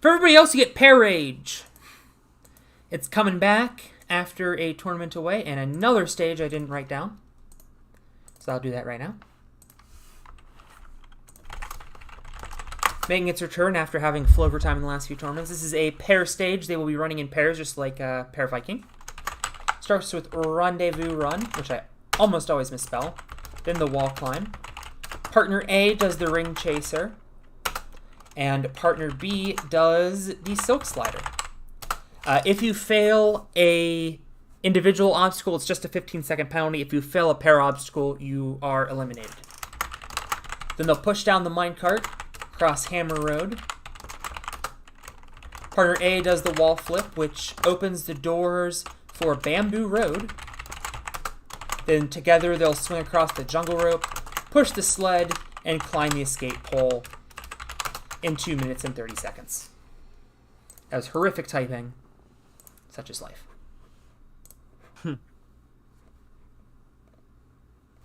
B: For everybody else, you get Pair Rage. It's coming back after a tournament away, and another stage I didn't write down. So I'll do that right now. Making its return after having full overtime in the last few tournaments. This is a pair stage. They will be running in pairs, just like Pair Viking. Starts with Rendezvous Run, which I almost always misspell. Then the wall climb. Partner A does the ring chaser. And partner B does the silk slider. If you fail a individual obstacle, it's just a 15-second penalty. If you fail a pair obstacle, you are eliminated. Then they'll push down the minecart, cross Hammer Road. Partner A does the wall flip, which opens the doors for Bamboo Road. Then together they'll swing across the jungle rope, push the sled, and climb the escape pole in 2 minutes and 30 seconds. That was horrific typing. Such is life.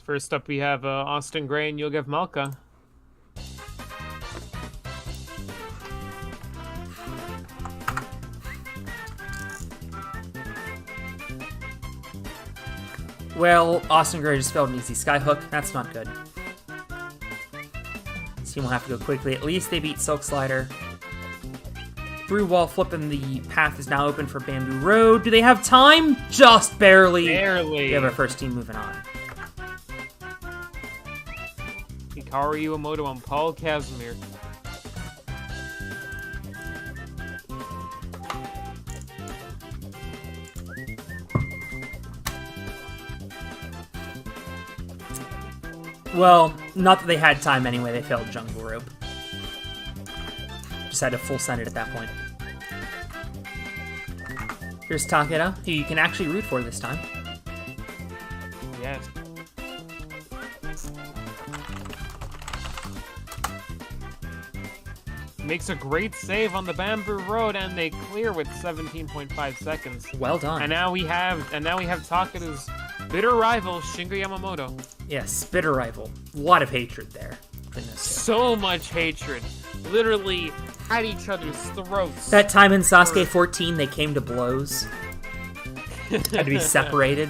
A: First up, we have Austin Gray and Yogev Malka.
B: Well, Austin Gray just failed an easy skyhook. That's not good. This team will have to go quickly. At least they beat Silk Slider. Through wall flip, and the path is now open for Bamboo Road. Do they have time? Just barely.
A: Barely.
B: We have our first team moving on.
A: Hikaru Iwamoto and Paul Casimir.
B: Well, not that they had time anyway. They failed Jungle Rope. Just had to full send it at that point. Here's Takeda, who you can actually root for this time.
A: Yes. Makes a great save on the Bamboo Road, and they clear with 17.5 seconds.
B: Well done.
A: And now we have Takeda's bitter rival Shingo Yamamoto.
B: Yes, bitter rival. A lot of hatred there.
A: So much hatred. Literally at each other's throats.
B: That time in Sasuke 14, they came to blows. Had to be separated.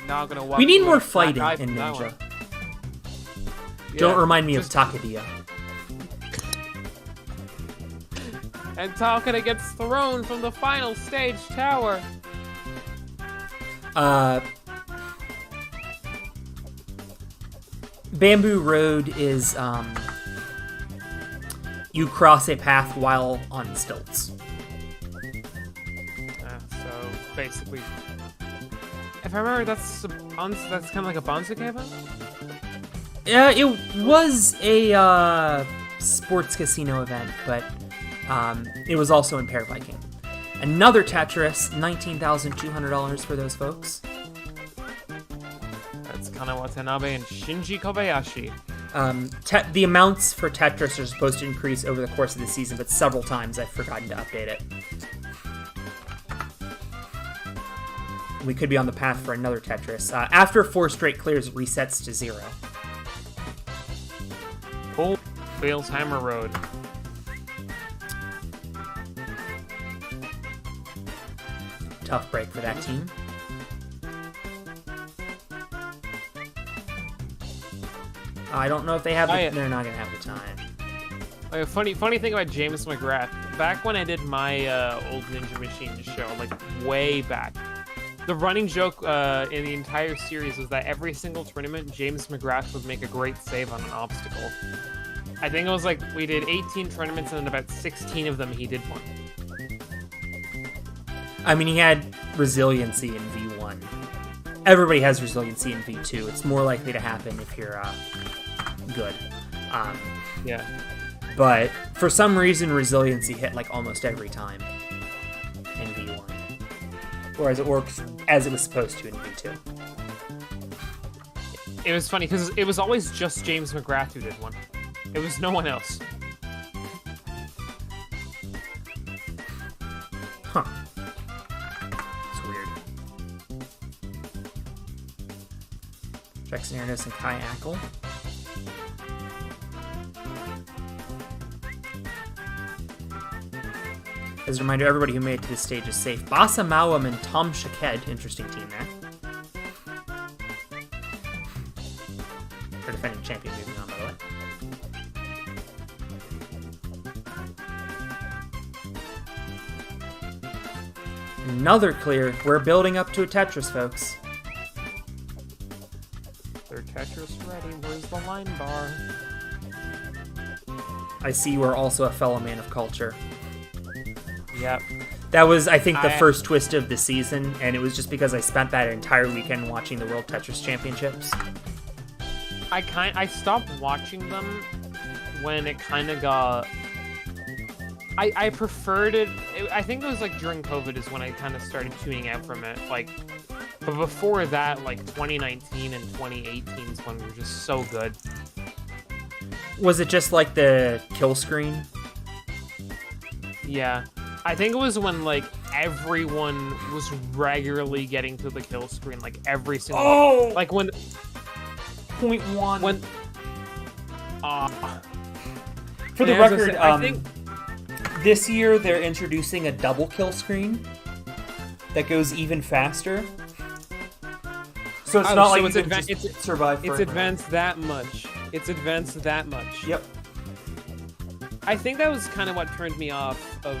A: Not gonna walk
B: We need
A: away
B: more
A: with black
B: fighting
A: eye
B: in
A: from that
B: Ninja.
A: one.
B: Don't
A: Yeah,
B: remind me
A: just-
B: of Takeda.
A: And Takeda gets thrown from the final stage tower.
B: Bamboo Road is, you cross a path while on stilts.
A: So basically, if I remember, that's kind of like a Banzuke event.
B: Yeah, it was a sports casino event, but it was also in Pair Viking. Another Tetris, $19,200 for those folks.
A: That's Kana Watanabe and Shinji Kobayashi.
B: The amounts for Tetris are supposed to increase over the course of the season, but several times I've forgotten to update it. We could be on the path for another Tetris. After 4 straight clears, it resets to 0.
A: Full Wales Hammer Road.
B: Tough break for that team. I don't know if they have the, they're not going to have the time.
A: A funny thing about James McGrath. Back when I did my old Ninja Machine show, like way back, the running joke in the entire series was that every single tournament, James McGrath would make a great save on an obstacle. I think it was like we did 18 tournaments, and in about 16 of them, he did one.
B: I mean, he had resiliency in V1. Everybody has resiliency in V2. It's more likely to happen if you're good.
A: Yeah.
B: But for some reason, resiliency hit like almost every time in V1. Whereas it works as it was supposed to in V2.
A: It was funny because it was always just James McGrath who did one. It was no one else.
B: Huh. It's weird. Jackson Airness and Kai Ackle. As a reminder, everybody who made it to this stage is safe. Basa Mawam and Tom Shaked. Interesting team there. Our defending champion moving on, by the way. Another clear. We're building up to a Tetris, folks.
A: They're Tetris ready. Where's the line bar?
B: I see you are also a fellow man of culture.
A: Yep.
B: That was, I think, the first twist of the season, and it was just because I spent that entire weekend watching the World Tetris Championships.
A: I stopped watching them when it kind of got... I preferred it. I think it was like during COVID is when I kind of started tuning out from it. Like, but before that, like 2019 and 2018 is when we were just so good.
B: Was it just like the kill screen?
A: Yeah. I think it was when like everyone was regularly getting to the kill screen, like every single.
B: Oh!
A: Like when.
B: 0.1.
A: When.
B: For the
A: yeah, I was
B: record,
A: gonna say, I think
B: this year they're introducing a double kill screen that goes even faster. So it's not like you can just survive forever.
A: It's advanced that much. It's advanced that much.
B: Yep.
A: I think that was kind of what turned me off of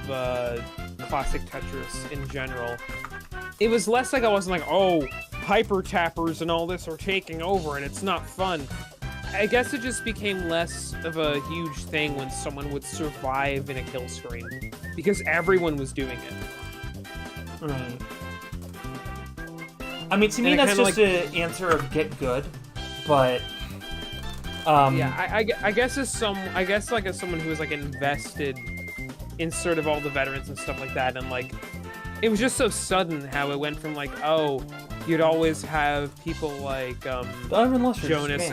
A: classic Tetris in general. It was less like I wasn't like, oh, hyper tappers and all this are taking over and it's not fun. I guess it just became less of a huge thing when someone would survive in a kill screen because everyone was doing it.
B: Right. I mean, to me, that's just an answer of get good, but
A: yeah, I guess as someone who was like invested in sort of all the veterans and stuff like that, and like it was just so sudden how it went from like, oh, you'd always have people like Jonas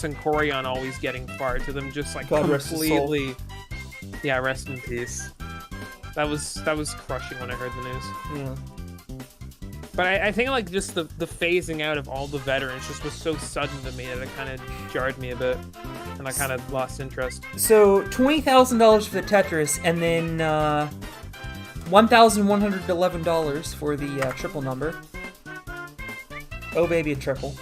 A: and Corion always getting far to them just like
B: God
A: completely. Yeah, rest in peace. That was crushing when I heard the news.
B: Yeah.
A: But I think like just the phasing out of all the veterans just was so sudden to me that it kind of jarred me a bit, and I kind of lost interest.
B: So $20,000 for the Tetris, and then $1,111 for the triple number. Oh baby, a triple.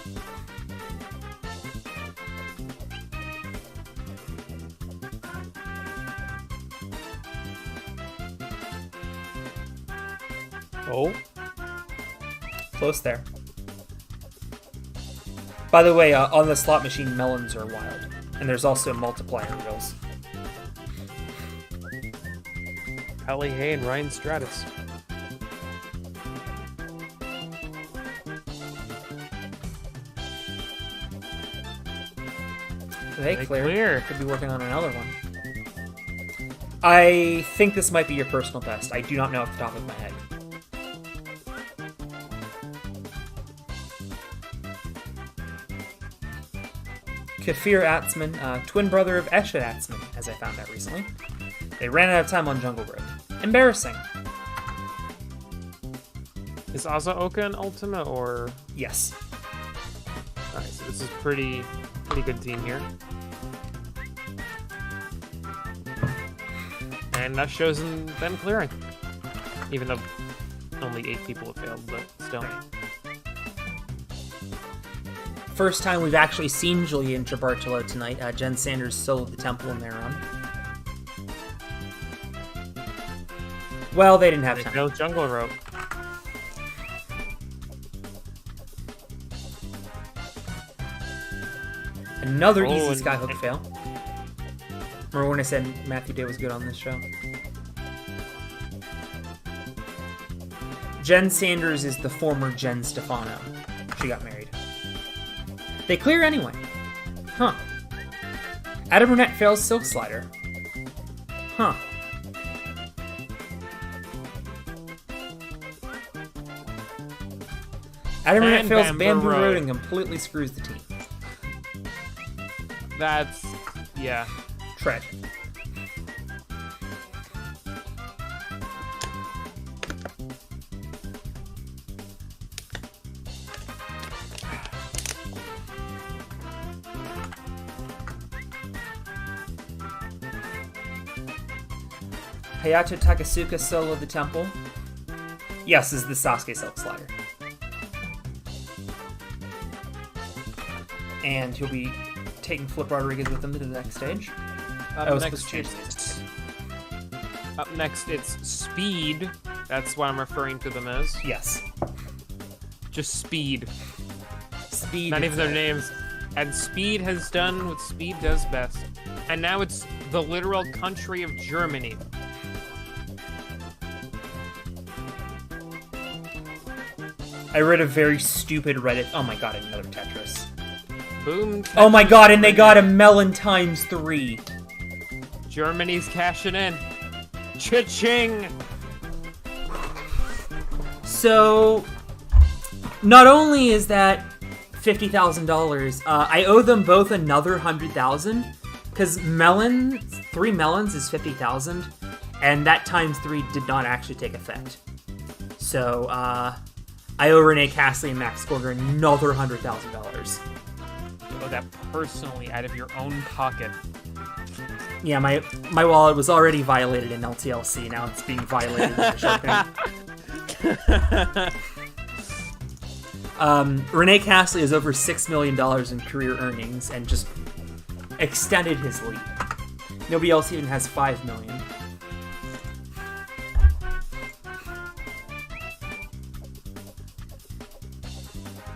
A: Oh.
B: Close there. By the way, on the slot machine, melons are wild. And there's also multiplier wheels.
A: Hallie Hay and Ryan Stratus.
B: They clear. Could be working on another one. I think this might be your personal best. I do not know off the top of my head. Kafir Atzman, twin brother of Eshed Atzman, as I found out recently. They ran out of time on Jungle Road. Embarrassing.
A: Is Azaoka an Ultima or?
B: Yes.
A: Alright, so this is pretty good team here. And that shows them clearing. Even though only 8 people have failed, but still.
B: First time we've actually seen Julia and Trabartolo tonight. Jen Sanders soloed the temple in their run. Well, they didn't have time.
A: No jungle rope.
B: Another easy skyhook fail. Remember when I said Matthew Day was good on this show? Jen Sanders is the former Jen Stefano. She got married. They clear anyway. Huh. Adam Burnett fails Silk Slider. Huh. Adam Burnett fails Bamboo Road and completely screws the team.
A: That's... yeah.
B: Tragic. Hayato Takasuka solo the temple. Yes, this is the Sasuke Silk Slider. And he'll be taking Flip Rodriguez with him to the next stage.
A: Up next, it's Speed. That's what I'm referring to them as.
B: Yes.
A: Just Speed.
B: Speed.
A: Not even their names. And Speed has done what Speed does best. And now it's the literal country of Germany.
B: I read a very stupid Reddit. Oh my god, another Tetris.
A: Boom. Tetris.
B: Oh my god, and they got a melon times 3.
A: Germany's cashing in. Cha-ching!
B: So, not only is that $50,000, I owe them both another $100,000 because 3 melons is 50,000, and that times 3 did not actually take effect. So, I owe Renee Castley and Max Gorger another $100,000.
A: Oh, that personally out of your own pocket.
B: Yeah, my wallet was already violated in LTLC. Now it's being violated in the shopping. Renee Castley has over $6 million in career earnings and just extended his lead. Nobody else even has $5 million.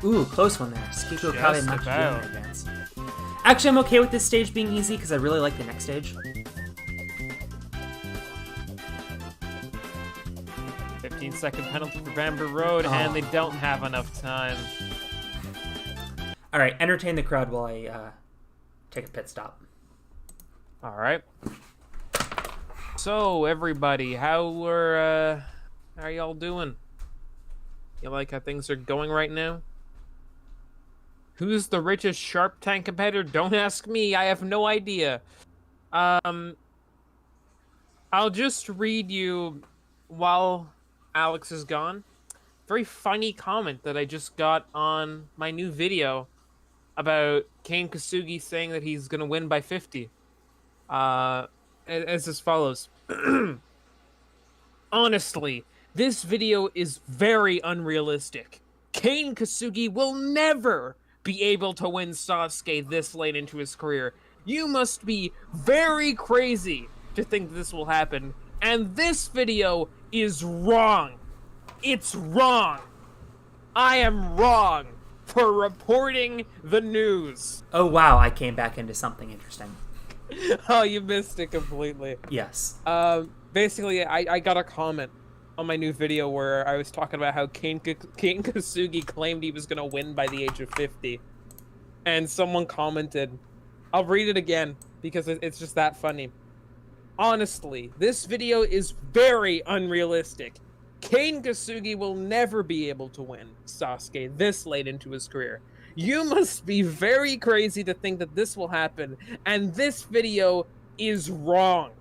B: Ooh, close one there. Skiko Kabe Machi advance. Actually, I'm okay with this stage being easy because I really like the next stage.
A: 15-second penalty for Bamboo Road, and they don't have enough time.
B: All right, entertain the crowd while I take a pit stop.
A: All right. So, everybody, how are y'all doing? You like how things are going right now? Who's the richest Sharp Tank competitor? Don't ask me. I have no idea. I'll just read you while Alex is gone. Very funny comment that I just got on my new video about Kane Kasugi saying that he's going to win by 50. As as follows. Honestly, this video is very unrealistic. Kane Kasugi will never be able to win Sasuke this late into his career. You must be very crazy to think this will happen. And this video is wrong. It's wrong. I am wrong for reporting the news.
B: Oh wow, I came back into something interesting.
A: Oh, you missed it completely.
B: Yes.
A: Basically, I got a comment on my new video where I was talking about how Kane Kasugi claimed he was going to win by the age of 50. And someone commented, I'll read it again because it's just that funny. Honestly, this video is very unrealistic. Kane Kasugi will never be able to win Sasuke this late into his career. You must be very crazy to think that this will happen, and this video is wrong.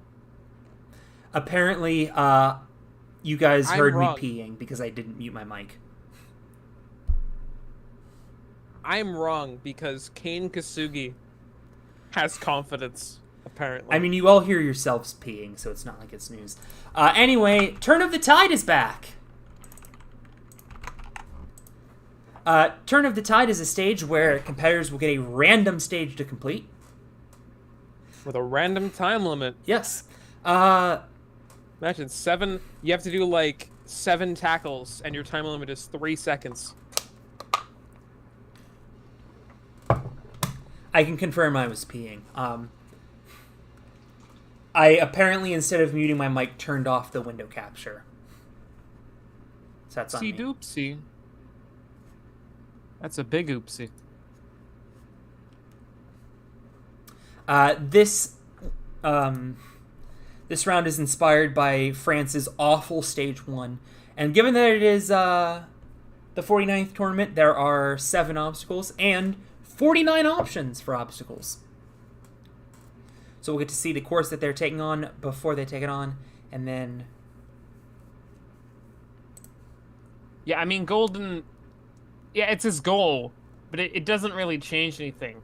B: Apparently, you guys heard me peeing because I didn't mute my mic.
A: I'm wrong because Kane Kasugi has confidence, apparently.
B: I mean, you all hear yourselves peeing, so it's not like it's news. Anyway, Turn of the Tide is back. Turn of the Tide is a stage where competitors will get a random stage to complete.
A: With a random time limit.
B: Yes.
A: Imagine 7. You have to do like 7 tackles, and your time limit is 3 seconds.
B: I can confirm I was peeing. I apparently, instead of muting my mic, turned off the window capture. So that's on me.
A: Oopsie. That's a big oopsie.
B: This round is inspired by France's awful stage 1. And given that it is the 49th tournament, there are 7 obstacles and 49 options for obstacles. So we'll get to see the course that they're taking on before they take it on, and then...
A: Yeah, I mean, Golden... Yeah, it's his goal, but it doesn't really change anything.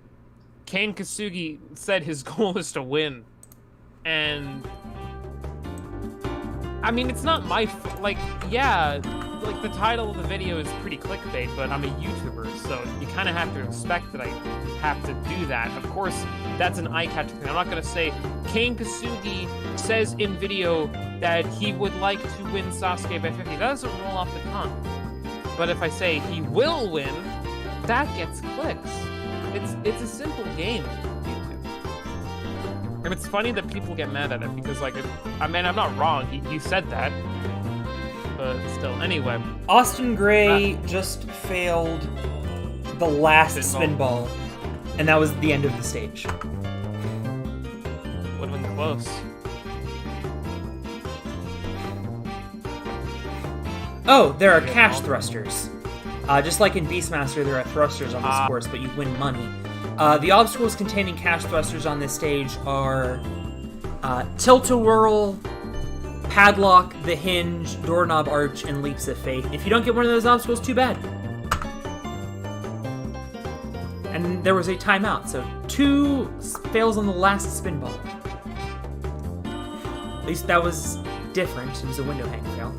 A: Kane Kasugi said his goal is to win. And... I mean, it's not my... yeah, like, the title of the video is pretty clickbait, but I'm a YouTuber, so you kind of have to expect that I have to do that. Of course, that's an eye-catching thing. I'm not going to say, Kane Kasugi says in video that he would like to win Sasuke by 50. That doesn't roll off the tongue. But if I say he will win, that gets clicks. It's a simple game, YouTube. And it's funny that people get mad at it, because, like, I mean, I'm not wrong. He said that. But still, anyway.
B: Austin Gray just failed the last spinball, and that was the end of the stage.
A: Would have been close.
B: Oh, there are cash thrusters. Just like in Beastmaster, there are thrusters on this course, but you win money. The obstacles containing cash thrusters on this stage are Tilt-A-Whirl, Padlock, The Hinge, Doorknob Arch, and Leaps of Faith. If you don't get one of those obstacles, too bad. And there was a timeout, so 2 fails on the last spinball. At least that was different. It was a window hang fail.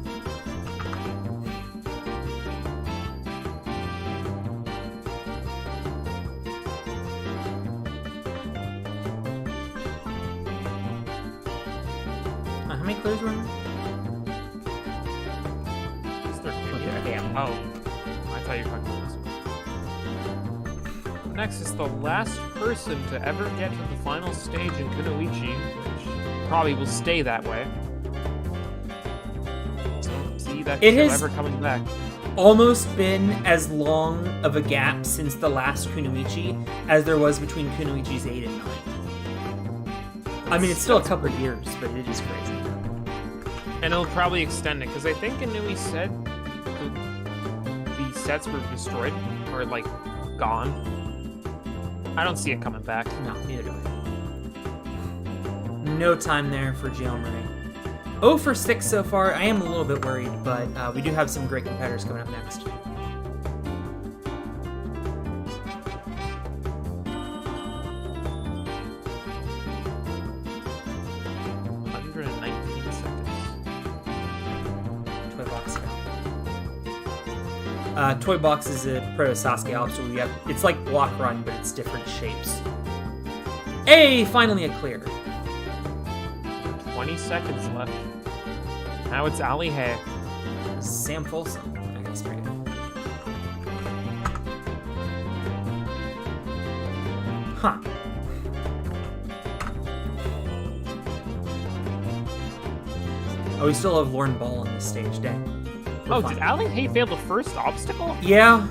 B: How many clears were there?
A: It's 13. Yeah. Oh. I thought you were talking about this one. Next is the last person to ever get to the final stage in Kunoichi, which probably will stay that way. So, see that show ever coming back.
B: Almost been as long of a gap since the last Kunoichi as there was between Kunoichis 8 and 9. I mean, it's still a couple of years, but it is crazy.
A: And it'll probably extend it, because I think Inui said the sets were destroyed, or, like, gone. I don't see it coming back.
B: No, neither do I. No time there for Jill Murray. 0 for 6 so far. I am a little bit worried, but we do have some great competitors coming up next. Toy Box is a Proto Sasuke obstacle. It's like Block Run, but it's different shapes. Hey, finally a clear.
A: 20 seconds left. Now it's Ali Hay.
B: Sam Folsom. I guess right. Huh. Oh, we still have Lauren Ball on this stage. Dang.
A: Oh, did Ali Hay fail the first obstacle?
B: Yeah.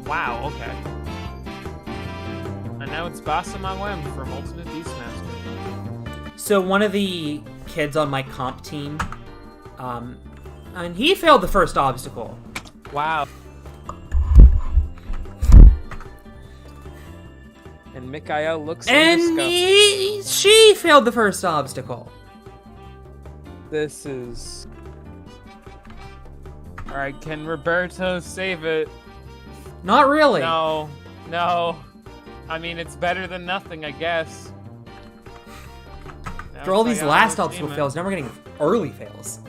A: Wow, okay. And now it's Basama Wem from Ultimate Beastmaster.
B: So one of the kids on my comp team, and he failed the first obstacle.
A: Wow. And Mikael looks
B: and she failed the first obstacle.
A: This is... Alright, can Roberto save it?
B: Not really.
A: No. I mean, it's better than nothing, I guess.
B: After all these last obstacle fails, now we're getting early fails.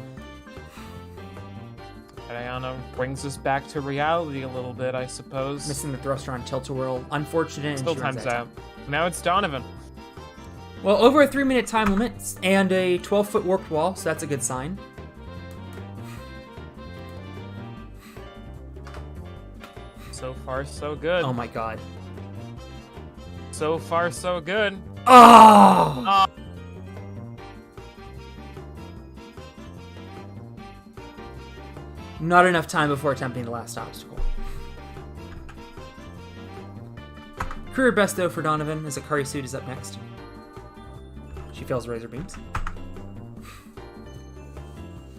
A: Ayano brings us back to reality a little bit, I suppose.
B: Missing the thruster on Tilt-A-Whirl. Unfortunate.
A: Still time's out. Now it's Donovan.
B: Well, over a 3-minute time limit and a 12-foot warped wall, so that's a good sign.
A: So far, so good.
B: Oh my god.
A: So far, so good.
B: Oh! Not enough time before attempting the last obstacle. Career best, though, for Donovan, as Akari Suit is up next. She fails Razor Beams.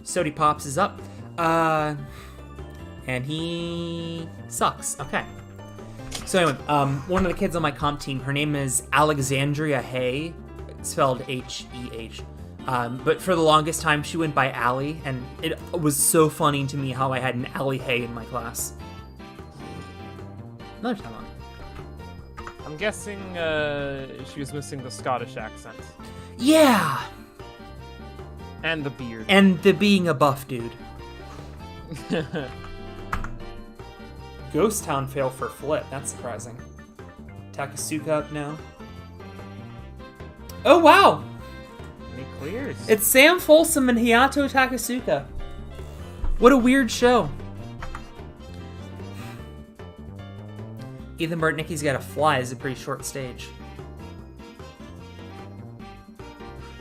B: Sody Pops is up. And he sucks. Okay. So anyway, one of the kids on my comp team, her name is Alexandria Hay, spelled H-E-H. But for the longest time, she went by Allie, and it was so funny to me how I had an Allie Hay in my class. Another time on.
A: I'm guessing she was missing the Scottish accent.
B: Yeah!
A: And the beard.
B: And the being a buff dude. Ghost Town fail for Flip. That's surprising. Takasuka up now. Oh, wow!
A: He clears.
B: It's Sam Folsom and Hayato Takasuka. What a weird show. Ethan Bartnicki's Gotta Fly is a pretty short stage.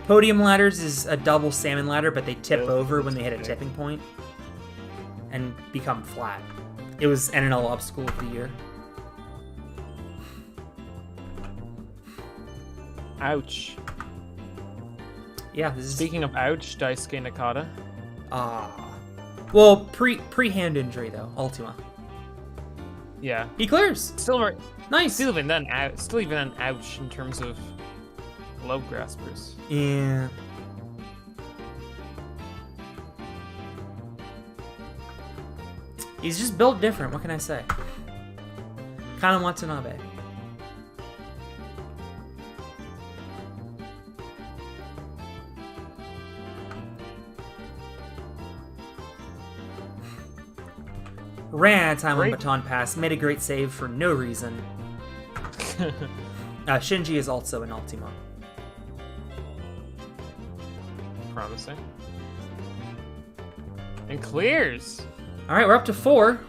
B: Podium ladders is a double salmon ladder, but they tip over when they hit a tipping point and become flat. It was NNL Obstacle of the Year.
A: Ouch.
B: Yeah, this is...
A: Speaking of ouch, Daisuke Nakata.
B: Well, pre-hand injury, though. Ultima.
A: Yeah.
B: He clears.
A: Still,
B: nice.
A: Still even an ouch in terms of low graspers.
B: Yeah. He's just built different, what can I say? Kind of Watanabe. Ran out of time on Baton Pass, made a great save for no reason. Shinji is also an Ultima.
A: Promising. And clears!
B: Alright, we're up to 4.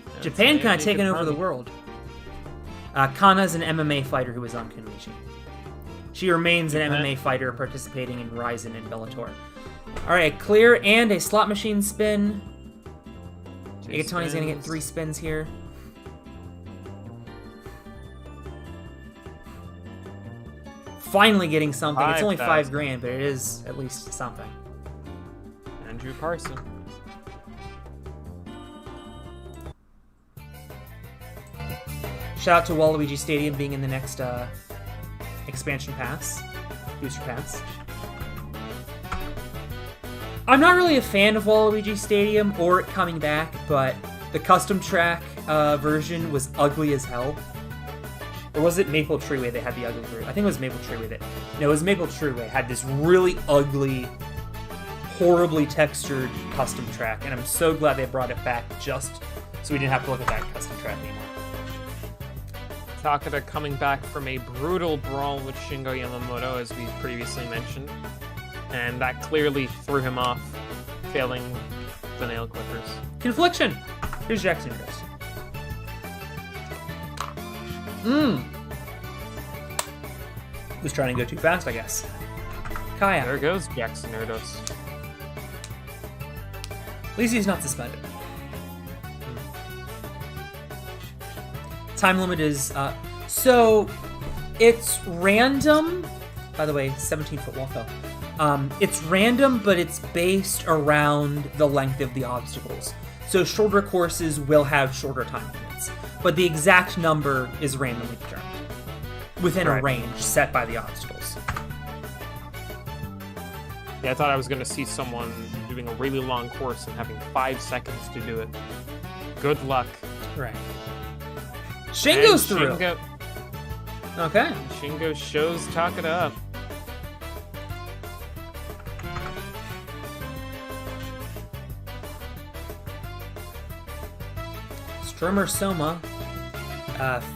A: That's
B: Japan kind of taking over the world. Kana's an MMA fighter who is on Kunmichi. She remains an MMA fighter participating in Ryzen and Bellator. Alright, clear and a slot machine spin. Igatoni's gonna get 3 spins here. Finally getting something. It's only 5 grand, but it is at least something.
A: Andrew Parson.
B: Shout out to Waluigi Stadium being in the next expansion pass, booster pass. I'm not really a fan of Waluigi Stadium or it coming back, but the custom track version was ugly as hell. Or was it Maple Treeway that had the ugly version? I think it was Maple Treeway that... No, it was Maple Treeway. It had this really ugly, horribly textured custom track, and I'm so glad they brought it back just so we didn't have to look at that custom track anymore.
A: Takada coming back from a brutal brawl with Shingo Yamamoto, as we previously mentioned. And that clearly threw him off, failing the nail clippers.
B: Confliction! Here's Jackson Rose. Was trying to go too fast, I guess. Kaya.
A: There goes Jackson Nerdos.
B: At least he's not suspended. Time limit is, so it's random. By the way, 17-foot wall fell. It's random, but it's based around the length of the obstacles. So shorter courses will have shorter time limits, but the exact number is randomly determined within a range set by the obstacles.
A: Yeah, I thought I was going to see someone doing a really long course and having 5 seconds to do it. Good luck.
B: Right. Shingo's through. Okay.
A: Shingo shows Takada up.
B: Strummer Soma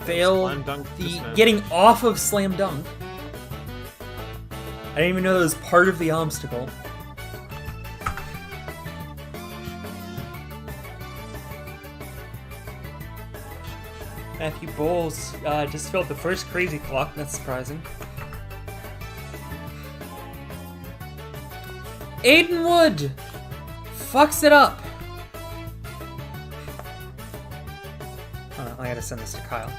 B: failed
A: Slam dunk
B: getting off of Slam Dunk. didn't even know that was part of the obstacle. Matthew Bowles just filled the first crazy clock. That's surprising. Aiden Wood fucks it up. I gotta send this to Kyle.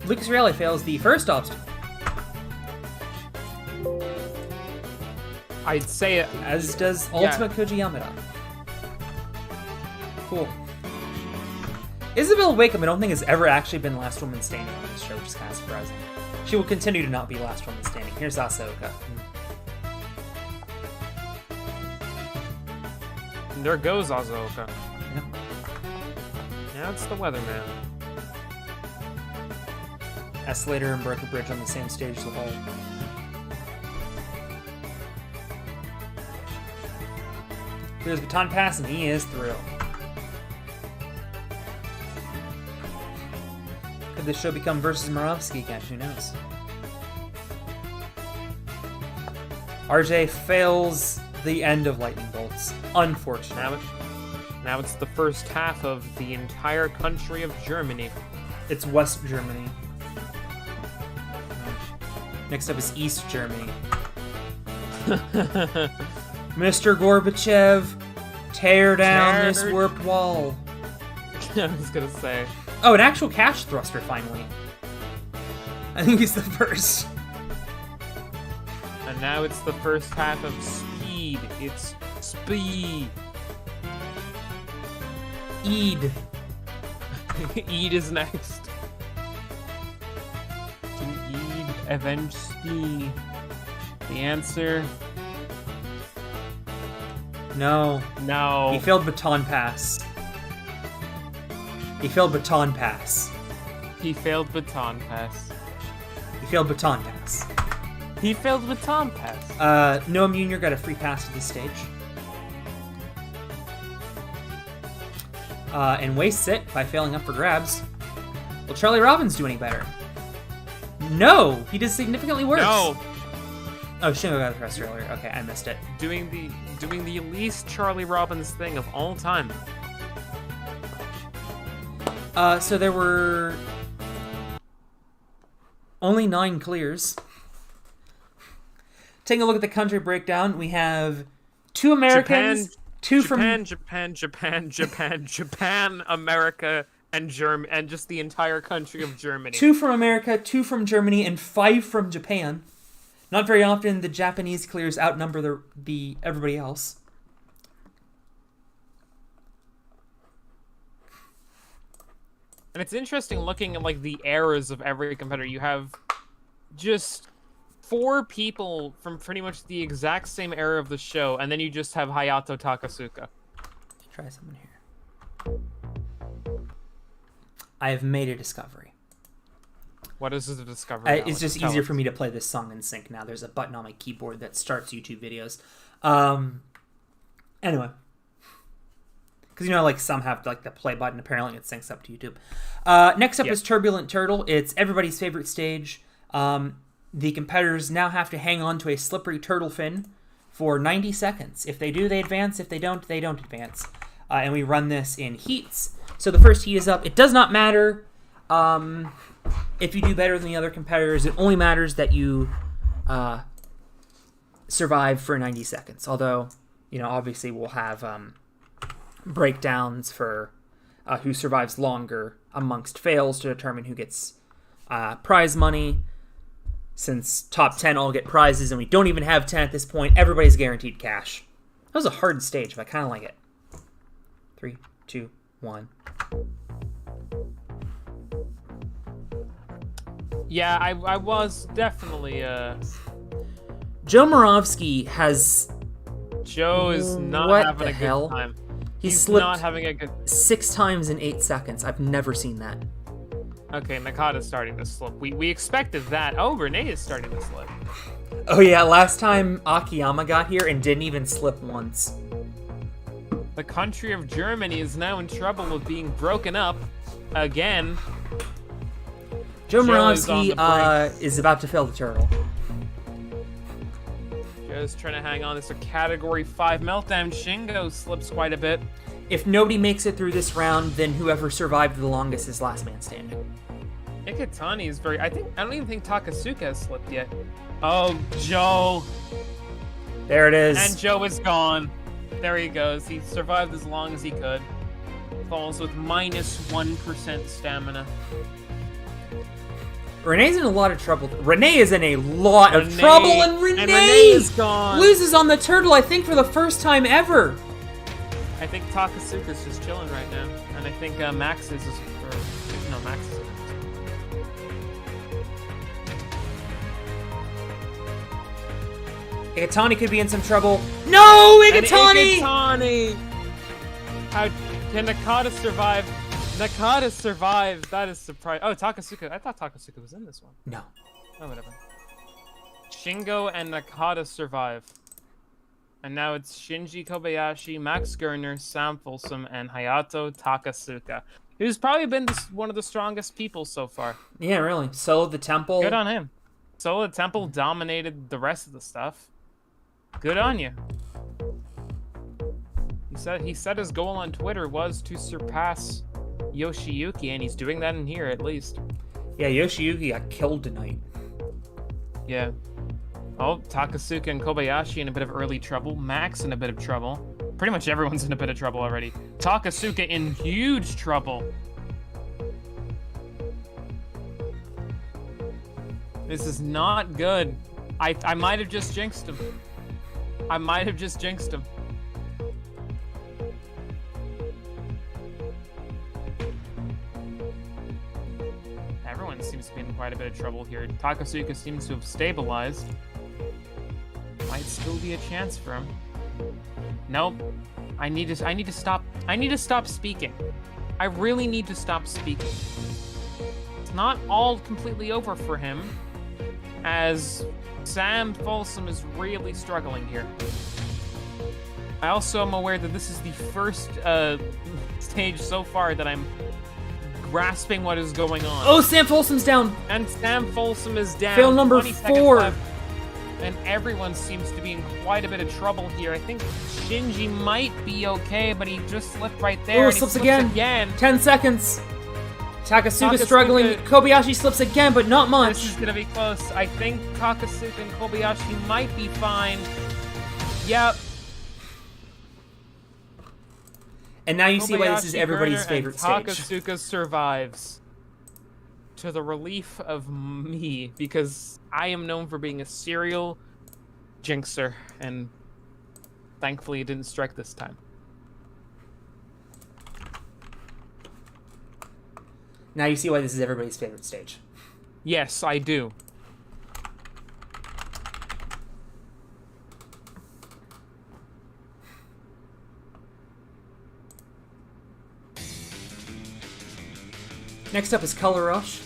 B: Lucas Reale fails the first obstacle.
A: I'd say it.
B: As does Ultimate Koji Yamada. Cool. Isabel Wakeham, I don't think has ever actually been last woman standing on this show, which is kind of surprising. She will continue to not be last woman standing. Here's Ahsoka.
A: And there goes Ahsoka.
B: Yep.
A: Now it's the weatherman.
B: Escalator and Broken Bridge on the same stage as the whole. Clears baton pass, and he is through. Could this show become versus Moravsky again? Who knows? RJ fails the end of lightning bolts. Unfortunately.
A: Now it's the first half of the entire country of Germany.
B: It's West Germany. Next up is East Germany. Mr. Gorbachev, tear down this warped wall.
A: I was gonna say.
B: Oh, an actual cash thruster, finally. I think he's the first.
A: And now it's the first half of Speed. It's Speed.
B: Eid.
A: Eid is next. To Eid avenge Speed. The answer...
B: No.
A: No.
B: He failed baton pass. He failed baton pass.
A: He failed baton pass.
B: He failed baton pass.
A: He failed baton pass.
B: Noam Jr. got a free pass to this stage. And wastes it by failing up for grabs. Will Charlie Robbins do any better? No! He did significantly worse.
A: No!
B: Oh, Shingo got a thruster earlier. Okay, I missed it.
A: Doing the least Charlie Robbins thing of all time.
B: So there were only 9 clears. Taking a look at the country breakdown, we have 2 Americans,
A: Japan, America, and just the entire country of Germany.
B: 2 from America, 2 from Germany, and 5 from Japan. Not very often the Japanese clears outnumber the everybody else.
A: And it's interesting looking at like the eras of every competitor. You have just 4 people from pretty much the exact same era of the show, and then you just have Hayato Takasuka.
B: Try something here. I have made a discovery.
A: What is the discovery?
B: It's just easier for me to play this song in sync now. There's a button on my keyboard that starts YouTube videos. Anyway. Because, you know, like, some have, like, the play button. Apparently, it syncs up to YouTube. Next up is Turbulent Turtle. It's everybody's favorite stage. The competitors now have to hang on to a slippery turtle fin for 90 seconds. If they do, they advance. If they don't advance. And we run this in heats. So the first heat is up. It does not matter if you do better than the other competitors. It only matters that you survive for 90 seconds. Although, you know, obviously we'll have breakdowns for who survives longer amongst fails to determine who gets prize money. Since top 10 all get prizes and we don't even have 10 at this point, everybody's guaranteed cash. That was a hard stage, but I kind of like it. 3, 2, 1.
A: Yeah, I was definitely
B: Joe Moravsky has...
A: Joe is not having a good time.
B: He's slipped
A: not having a good...
B: 6 times in 8 seconds. I've never seen that.
A: Okay, Nakata's starting to slip. We expected that. Oh, Renee is starting to slip.
B: Oh yeah, last time Akiyama got here and didn't even slip once.
A: The country of Germany is now in trouble of being broken up again.
B: Joe Moravsky is about to fail the turtle.
A: Joe's trying to hang on. This is a Category 5 meltdown. Shingo slips quite a bit.
B: If nobody makes it through this round, then whoever survived the longest is last man standing.
A: Ikitani is very... I don't even think Takasuka has slipped yet. Oh, Joe.
B: There it is.
A: And Joe is gone. There he goes. He survived as long as he could. Falls with minus 1% stamina.
B: Renee's in a lot of trouble. Renee is in a lot of trouble, and
A: Renee is gone.
B: Loses on the turtle, I think, for the first time ever.
A: I think Takasuka's just chilling right now. And I think Max is... No, Max is...
B: Ikitani could be in some trouble. No, Ikitani!
A: Ikitani! How can Nakata survive? Nakata survives. That is surprising. Oh, Takasuka. I thought Takasuka was in this one.
B: No.
A: Oh, whatever. Shingo and Nakata survive. And now it's Shinji Kobayashi, Max Gerner, Sam Folsom, and Hayato Takasuka. Who's probably been one of the strongest people so far.
B: Yeah, really. Solo the Temple.
A: Good on him. Solo the Temple dominated the rest of the stuff. Good on you. He said his goal on Twitter was to surpass Yoshiyuki, and he's doing that in here at least.
B: Yeah, Yoshiyuki got killed tonight.
A: Yeah. Oh, Takasuka and Kobayashi in a bit of early trouble. Max in a bit of trouble. Pretty much everyone's in a bit of trouble already. Takasuka in huge trouble. This is not good. I might have just jinxed him. I might have just jinxed him. Everyone seems to be in quite a bit of trouble here. Takasuka seems to have stabilized. Might still be a chance for him. Nope. I need to stop speaking. I really need to stop speaking. It's not all completely over for him, as Sam Folsom is really struggling here. I also am aware that this is the first stage so far that I'm grasping what is going on.
B: Oh, Sam Folsom's down.
A: And Sam Folsom is down.
B: Fail number 4.
A: Left, and everyone seems to be in quite a bit of trouble here. I think Shinji might be okay, but he just slipped right there.
B: Oh, slips again. 10 seconds. Takasuka struggling. Kobayashi slips again, but not much.
A: This is going to be close. I think Takasuka and Kobayashi might be fine. Yep.
B: And now you see why this is everybody's favorite stage.
A: Takasuka survives. To the relief of me, because I am known for being a serial jinxer, and thankfully it didn't strike this time.
B: Now you see why this is everybody's favorite stage.
A: Yes, I do.
B: Next up is Color Rush.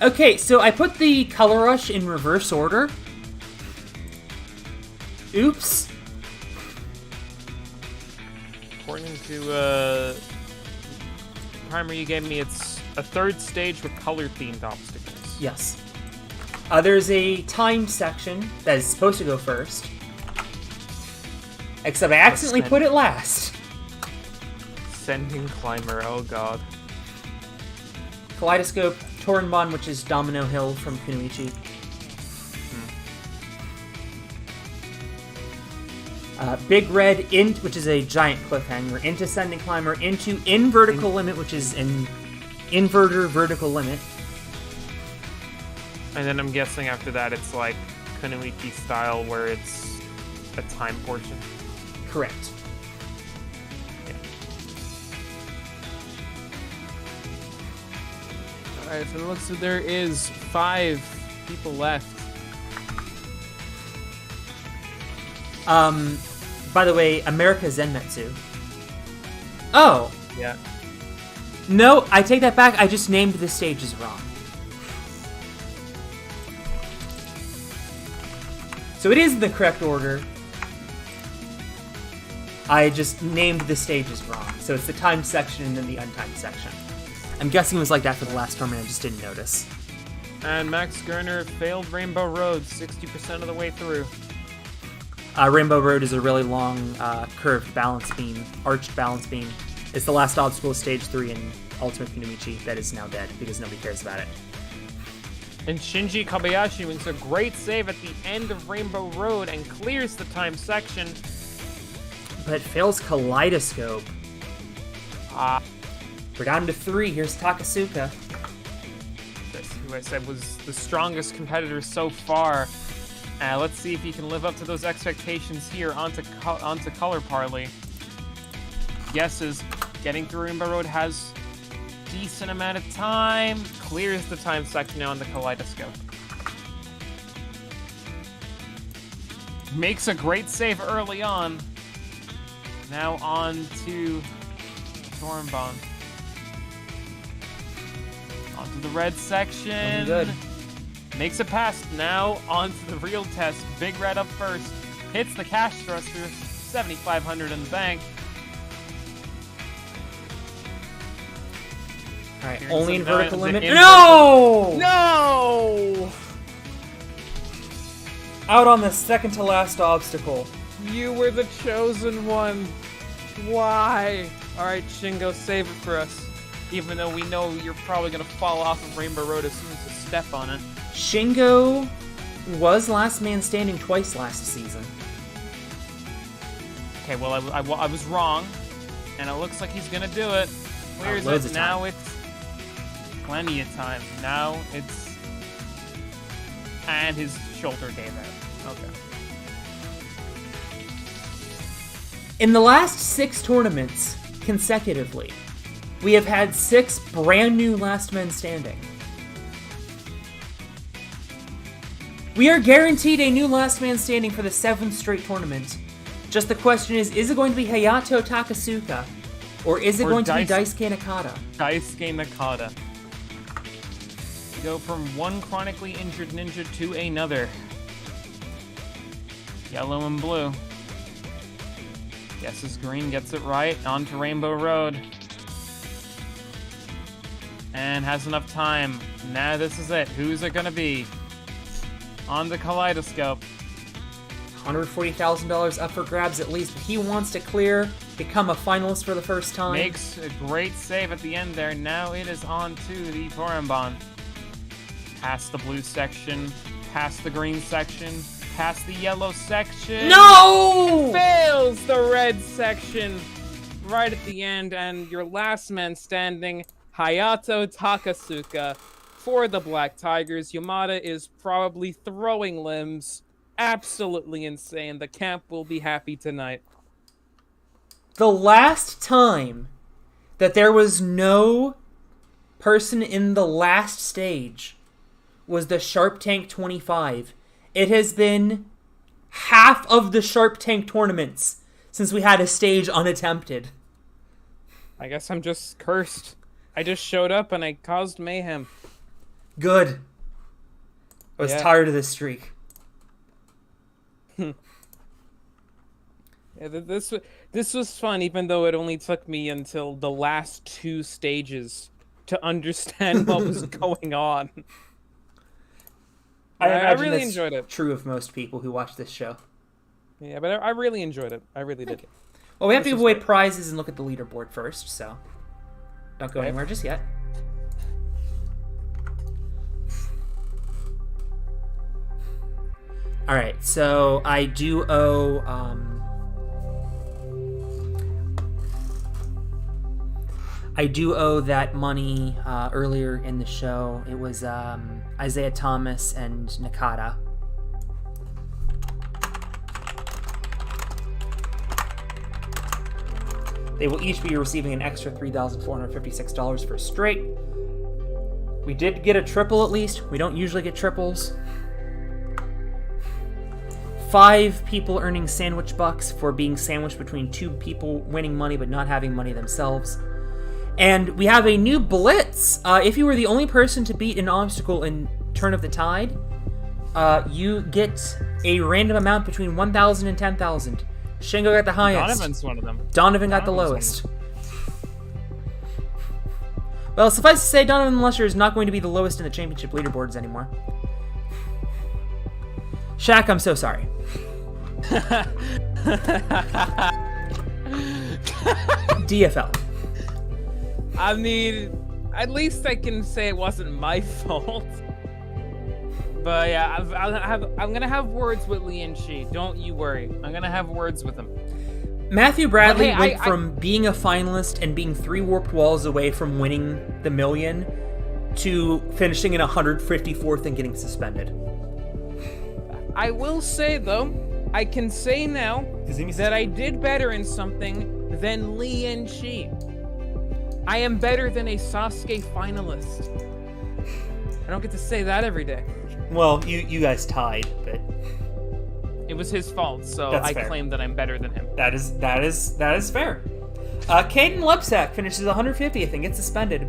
B: Okay, so I put the Color Rush in reverse order. Oops.
A: According to primer you gave me, it's a third stage with color-themed obstacles.
B: Yes. There's a timed section that is supposed to go first. Except I accidentally put it last.
A: Sending Climber, oh god.
B: Kaleidoscope, Torenbon, which is Domino Hill from Kunoichi. Big Red, which is a giant cliffhanger, into Sending Climber, into Invertical Limit, which is an inverter vertical limit.
A: And then I'm guessing after that it's like Kunoichi style where it's a time portion.
B: Correct.
A: Yeah. Alright, so it looks like there is 5 people left.
B: By the way, America Zenmetsu. Oh.
A: Yeah.
B: No, I take that back. I just named the stages wrong. So it is in the correct order. I just named the stages wrong. So it's the timed section and then the untimed section. I'm guessing it was like that for the last tournament. I just didn't notice.
A: And Max Gerner failed Rainbow Road 60% of the way through.
B: Rainbow Road is a really long, curved balance beam, arched balance beam. It's the last obstacle of Stage 3 in Ultimate Kunimichi that is now dead because nobody cares about it.
A: And Shinji Kobayashi makes a great save at the end of Rainbow Road and clears the time section.
B: But fails Kaleidoscope. We're down to 3. Here's Takasuka.
A: This, who I said was the strongest competitor so far. Let's see if he can live up to those expectations here onto Color Parley. Guesses getting through Rainbow Road has decent amount of time. Clears the time section now on the Kaleidoscope. Makes a great save early on. Now on to Torenbon. Onto the red section.
B: Good.
A: Makes a pass. Now onto the real test. Big Red up first. Hits the cash thruster. 7,500 in the bank.
B: Alright, only in vertical limit.
A: No! No!
B: Out on the second to last obstacle.
A: You were the chosen one. Why? Alright, Shingo, save it for us. Even though we know you're probably going to fall off of Rainbow Road as soon as you step on it.
B: Shingo was last man standing twice last season.
A: Okay, well, I was wrong. And it looks like he's going to do it. Clears it. Now it's plenty of time. Now it's... And his shoulder gave out. Okay.
B: In the last 6 tournaments, consecutively, we have had 6 brand new last men standing. We are guaranteed a new last man standing for the 7th straight tournament. Just the question is it going to be Hayato Takasuka, or is it going to be Daisuke Nakata?
A: Daisuke Nakata. Go from one chronically injured ninja to another. Yellow and blue. Guesses green, gets it right. On to Rainbow Road. And has enough time. Now this is it. Who's it gonna be? On the Kaleidoscope.
B: $140,000 up for grabs at least, but he wants to clear, become a finalist for the first time.
A: Makes a great save at the end there. Now it is on to the Torenbon. Past the blue section, past the green section, past the yellow section.
B: No!
A: It fails the red section right at the end, and your last man standing, Hayato Takasuka, for the Black Tigers. Yamada is probably throwing limbs. Absolutely insane. The camp will be happy tonight.
B: The last time that there was no person in the last stage was the Sharp Tank 25. It has been half of the Sharp Tank tournaments since we had a stage unattempted.
A: I guess I'm just cursed. I just showed up and I caused mayhem.
B: Good. I was tired of this streak.
A: Yeah, this was fun, even though it only took me until the last 2 stages to understand what was going on. I really enjoyed it.
B: True of most people who watch this show.
A: Yeah, but I really enjoyed it. I really did.
B: Well, we have to give away prizes and look at the leaderboard first, so don't go anywhere just yet. All right, so I do owe that money earlier in the show. It was Isaiah Thomas and Nakata. They will each be receiving an extra $3,456 for straight. We did get a triple at least. We don't usually get triples. 5 people earning sandwich bucks for being sandwiched between 2 people winning money but not having money themselves. And we have a new blitz. If you were the only person to beat an obstacle in Turn of the Tide, you get a random amount between 1,000 and 10,000. Shingo got the highest.
A: Donovan's one of them.
B: Donovan got the lowest. Well, suffice to say, Donovan Lusher is not going to be the lowest in the championship leaderboards anymore. Shaq, I'm so sorry. DFL.
A: I mean, at least I can say it wasn't my fault. But yeah, I'm gonna have words with Lee and Shi. Don't you worry. I'm gonna have words with him.
B: Matthew Bradley went from being a finalist and being 3 warped walls away from winning the million to finishing in 154th and getting suspended.
A: I will say though, I can say now that I did better in something than Lee and Shi. I am better than a Sasuke finalist. I don't get to say that every day.
B: Well, you guys tied, but
A: it was his fault, so I claim that I'm better than him.
B: That is fair. Caden Lepsack finishes 150th and gets suspended.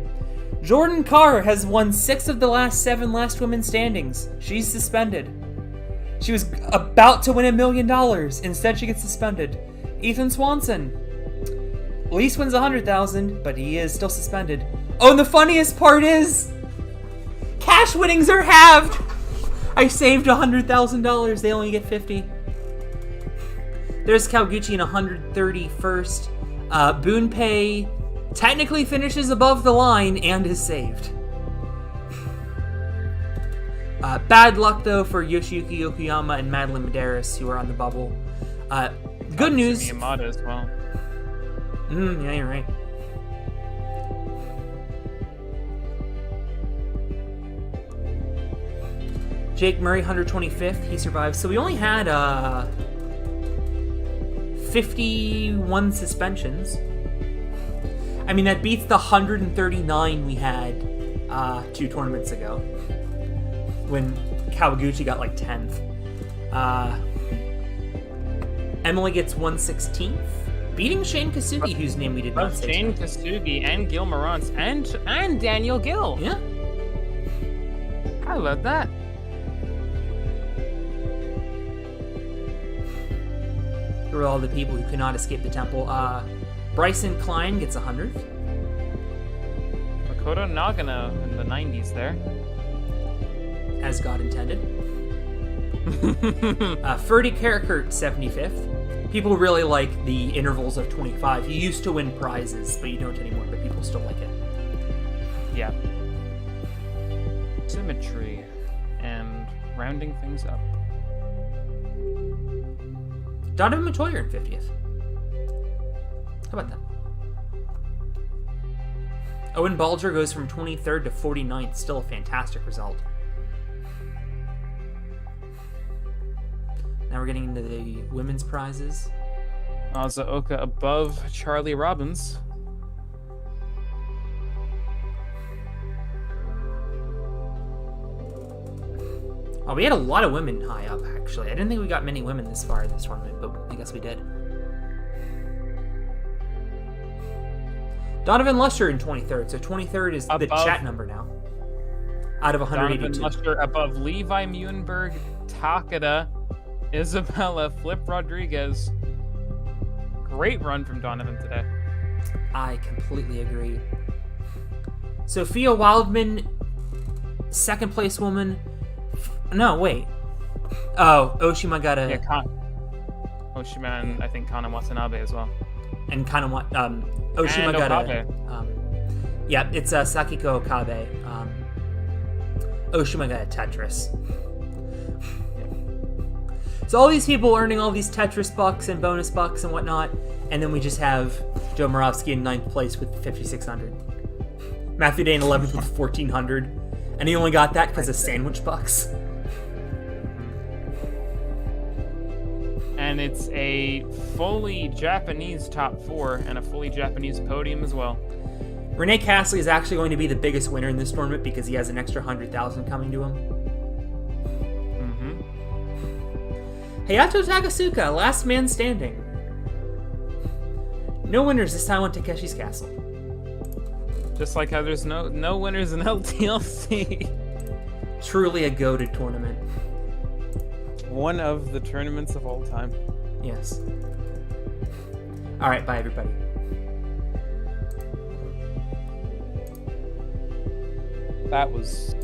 B: Jordan Carr has won 6 of the last 7 last women standings. She's suspended. She was about to win $1 million. Instead, she gets suspended. Ethan Swanson. Least wins 100,000, but he is still suspended. Oh, and the funniest part is, cash winnings are halved. I saved $100,000. They only get 50. There's Kawaguchi in 131st. Boonpei technically finishes above the line and is saved. Bad luck, though, for Yoshiyuki Yokoyama and Madeline Medeiros, who are on the bubble. Good news.
A: Yamada as well.
B: Yeah, you're right. Jake Murray, 125th. He survived. So we only had 51 suspensions. I mean, that beats the 139 we had 2 tournaments ago, when Kawaguchi got like 10th. Emily gets 116th, beating Shane Kasugi, whose name we did not say.
A: Shane Kasugi and Gil Morantz and Daniel Gill.
B: Yeah.
A: How about that?
B: Here are all the people who could not escape the temple. Bryson Klein gets 100th.
A: Makoto Nagano in the 90s there.
B: As God intended. Ferdy Karakurt, 75th. People really like the intervals of 25. You used to win prizes, but you don't anymore, but people still like it.
A: Yeah. Symmetry and rounding things up.
B: Donovan Matoyer in 50th. How about that? Owen Balger goes from 23rd to 49th. Still a fantastic result. Now we're getting into the women's prizes.
A: Azaoka above Charlie Robbins.
B: Oh, we had a lot of women high up, actually. I didn't think we got many women this far in this tournament, but I guess we did. Donovan Lusher in 23rd. So 23rd is the chat number now. Out of 182.
A: Donovan Lusher above Levi Muenberg, Takada, Isabella, Flip Rodriguez. Great run from Donovan today.
B: I completely agree. Sophia Wildman, second place woman. No, wait. Oh, Oshima got a...
A: Yeah, Oshima and I think Kana Watanabe as well.
B: And Oshima
A: and
B: got
A: Okabe.
B: Yeah, it's Sakiko Okabe. Oshima got a Tetris. So all these people earning all these Tetris bucks and bonus bucks and whatnot, and then we just have Joe Moravsky in 9th place with 5,600. Matthew Day in 11th with 1,400. And he only got that because of sandwich bucks.
A: And it's a fully Japanese top 4 and a fully Japanese podium as well.
B: Renee Castley is actually going to be the biggest winner in this tournament because he has an extra 100,000 coming to him. Hayato Takasuka, last man standing. No winners this time on Takeshi's Castle.
A: Just like how there's no winners in LTLC.
B: Truly a goated tournament.
A: One of the tournaments of all time.
B: Yes. All right, bye everybody.
A: That was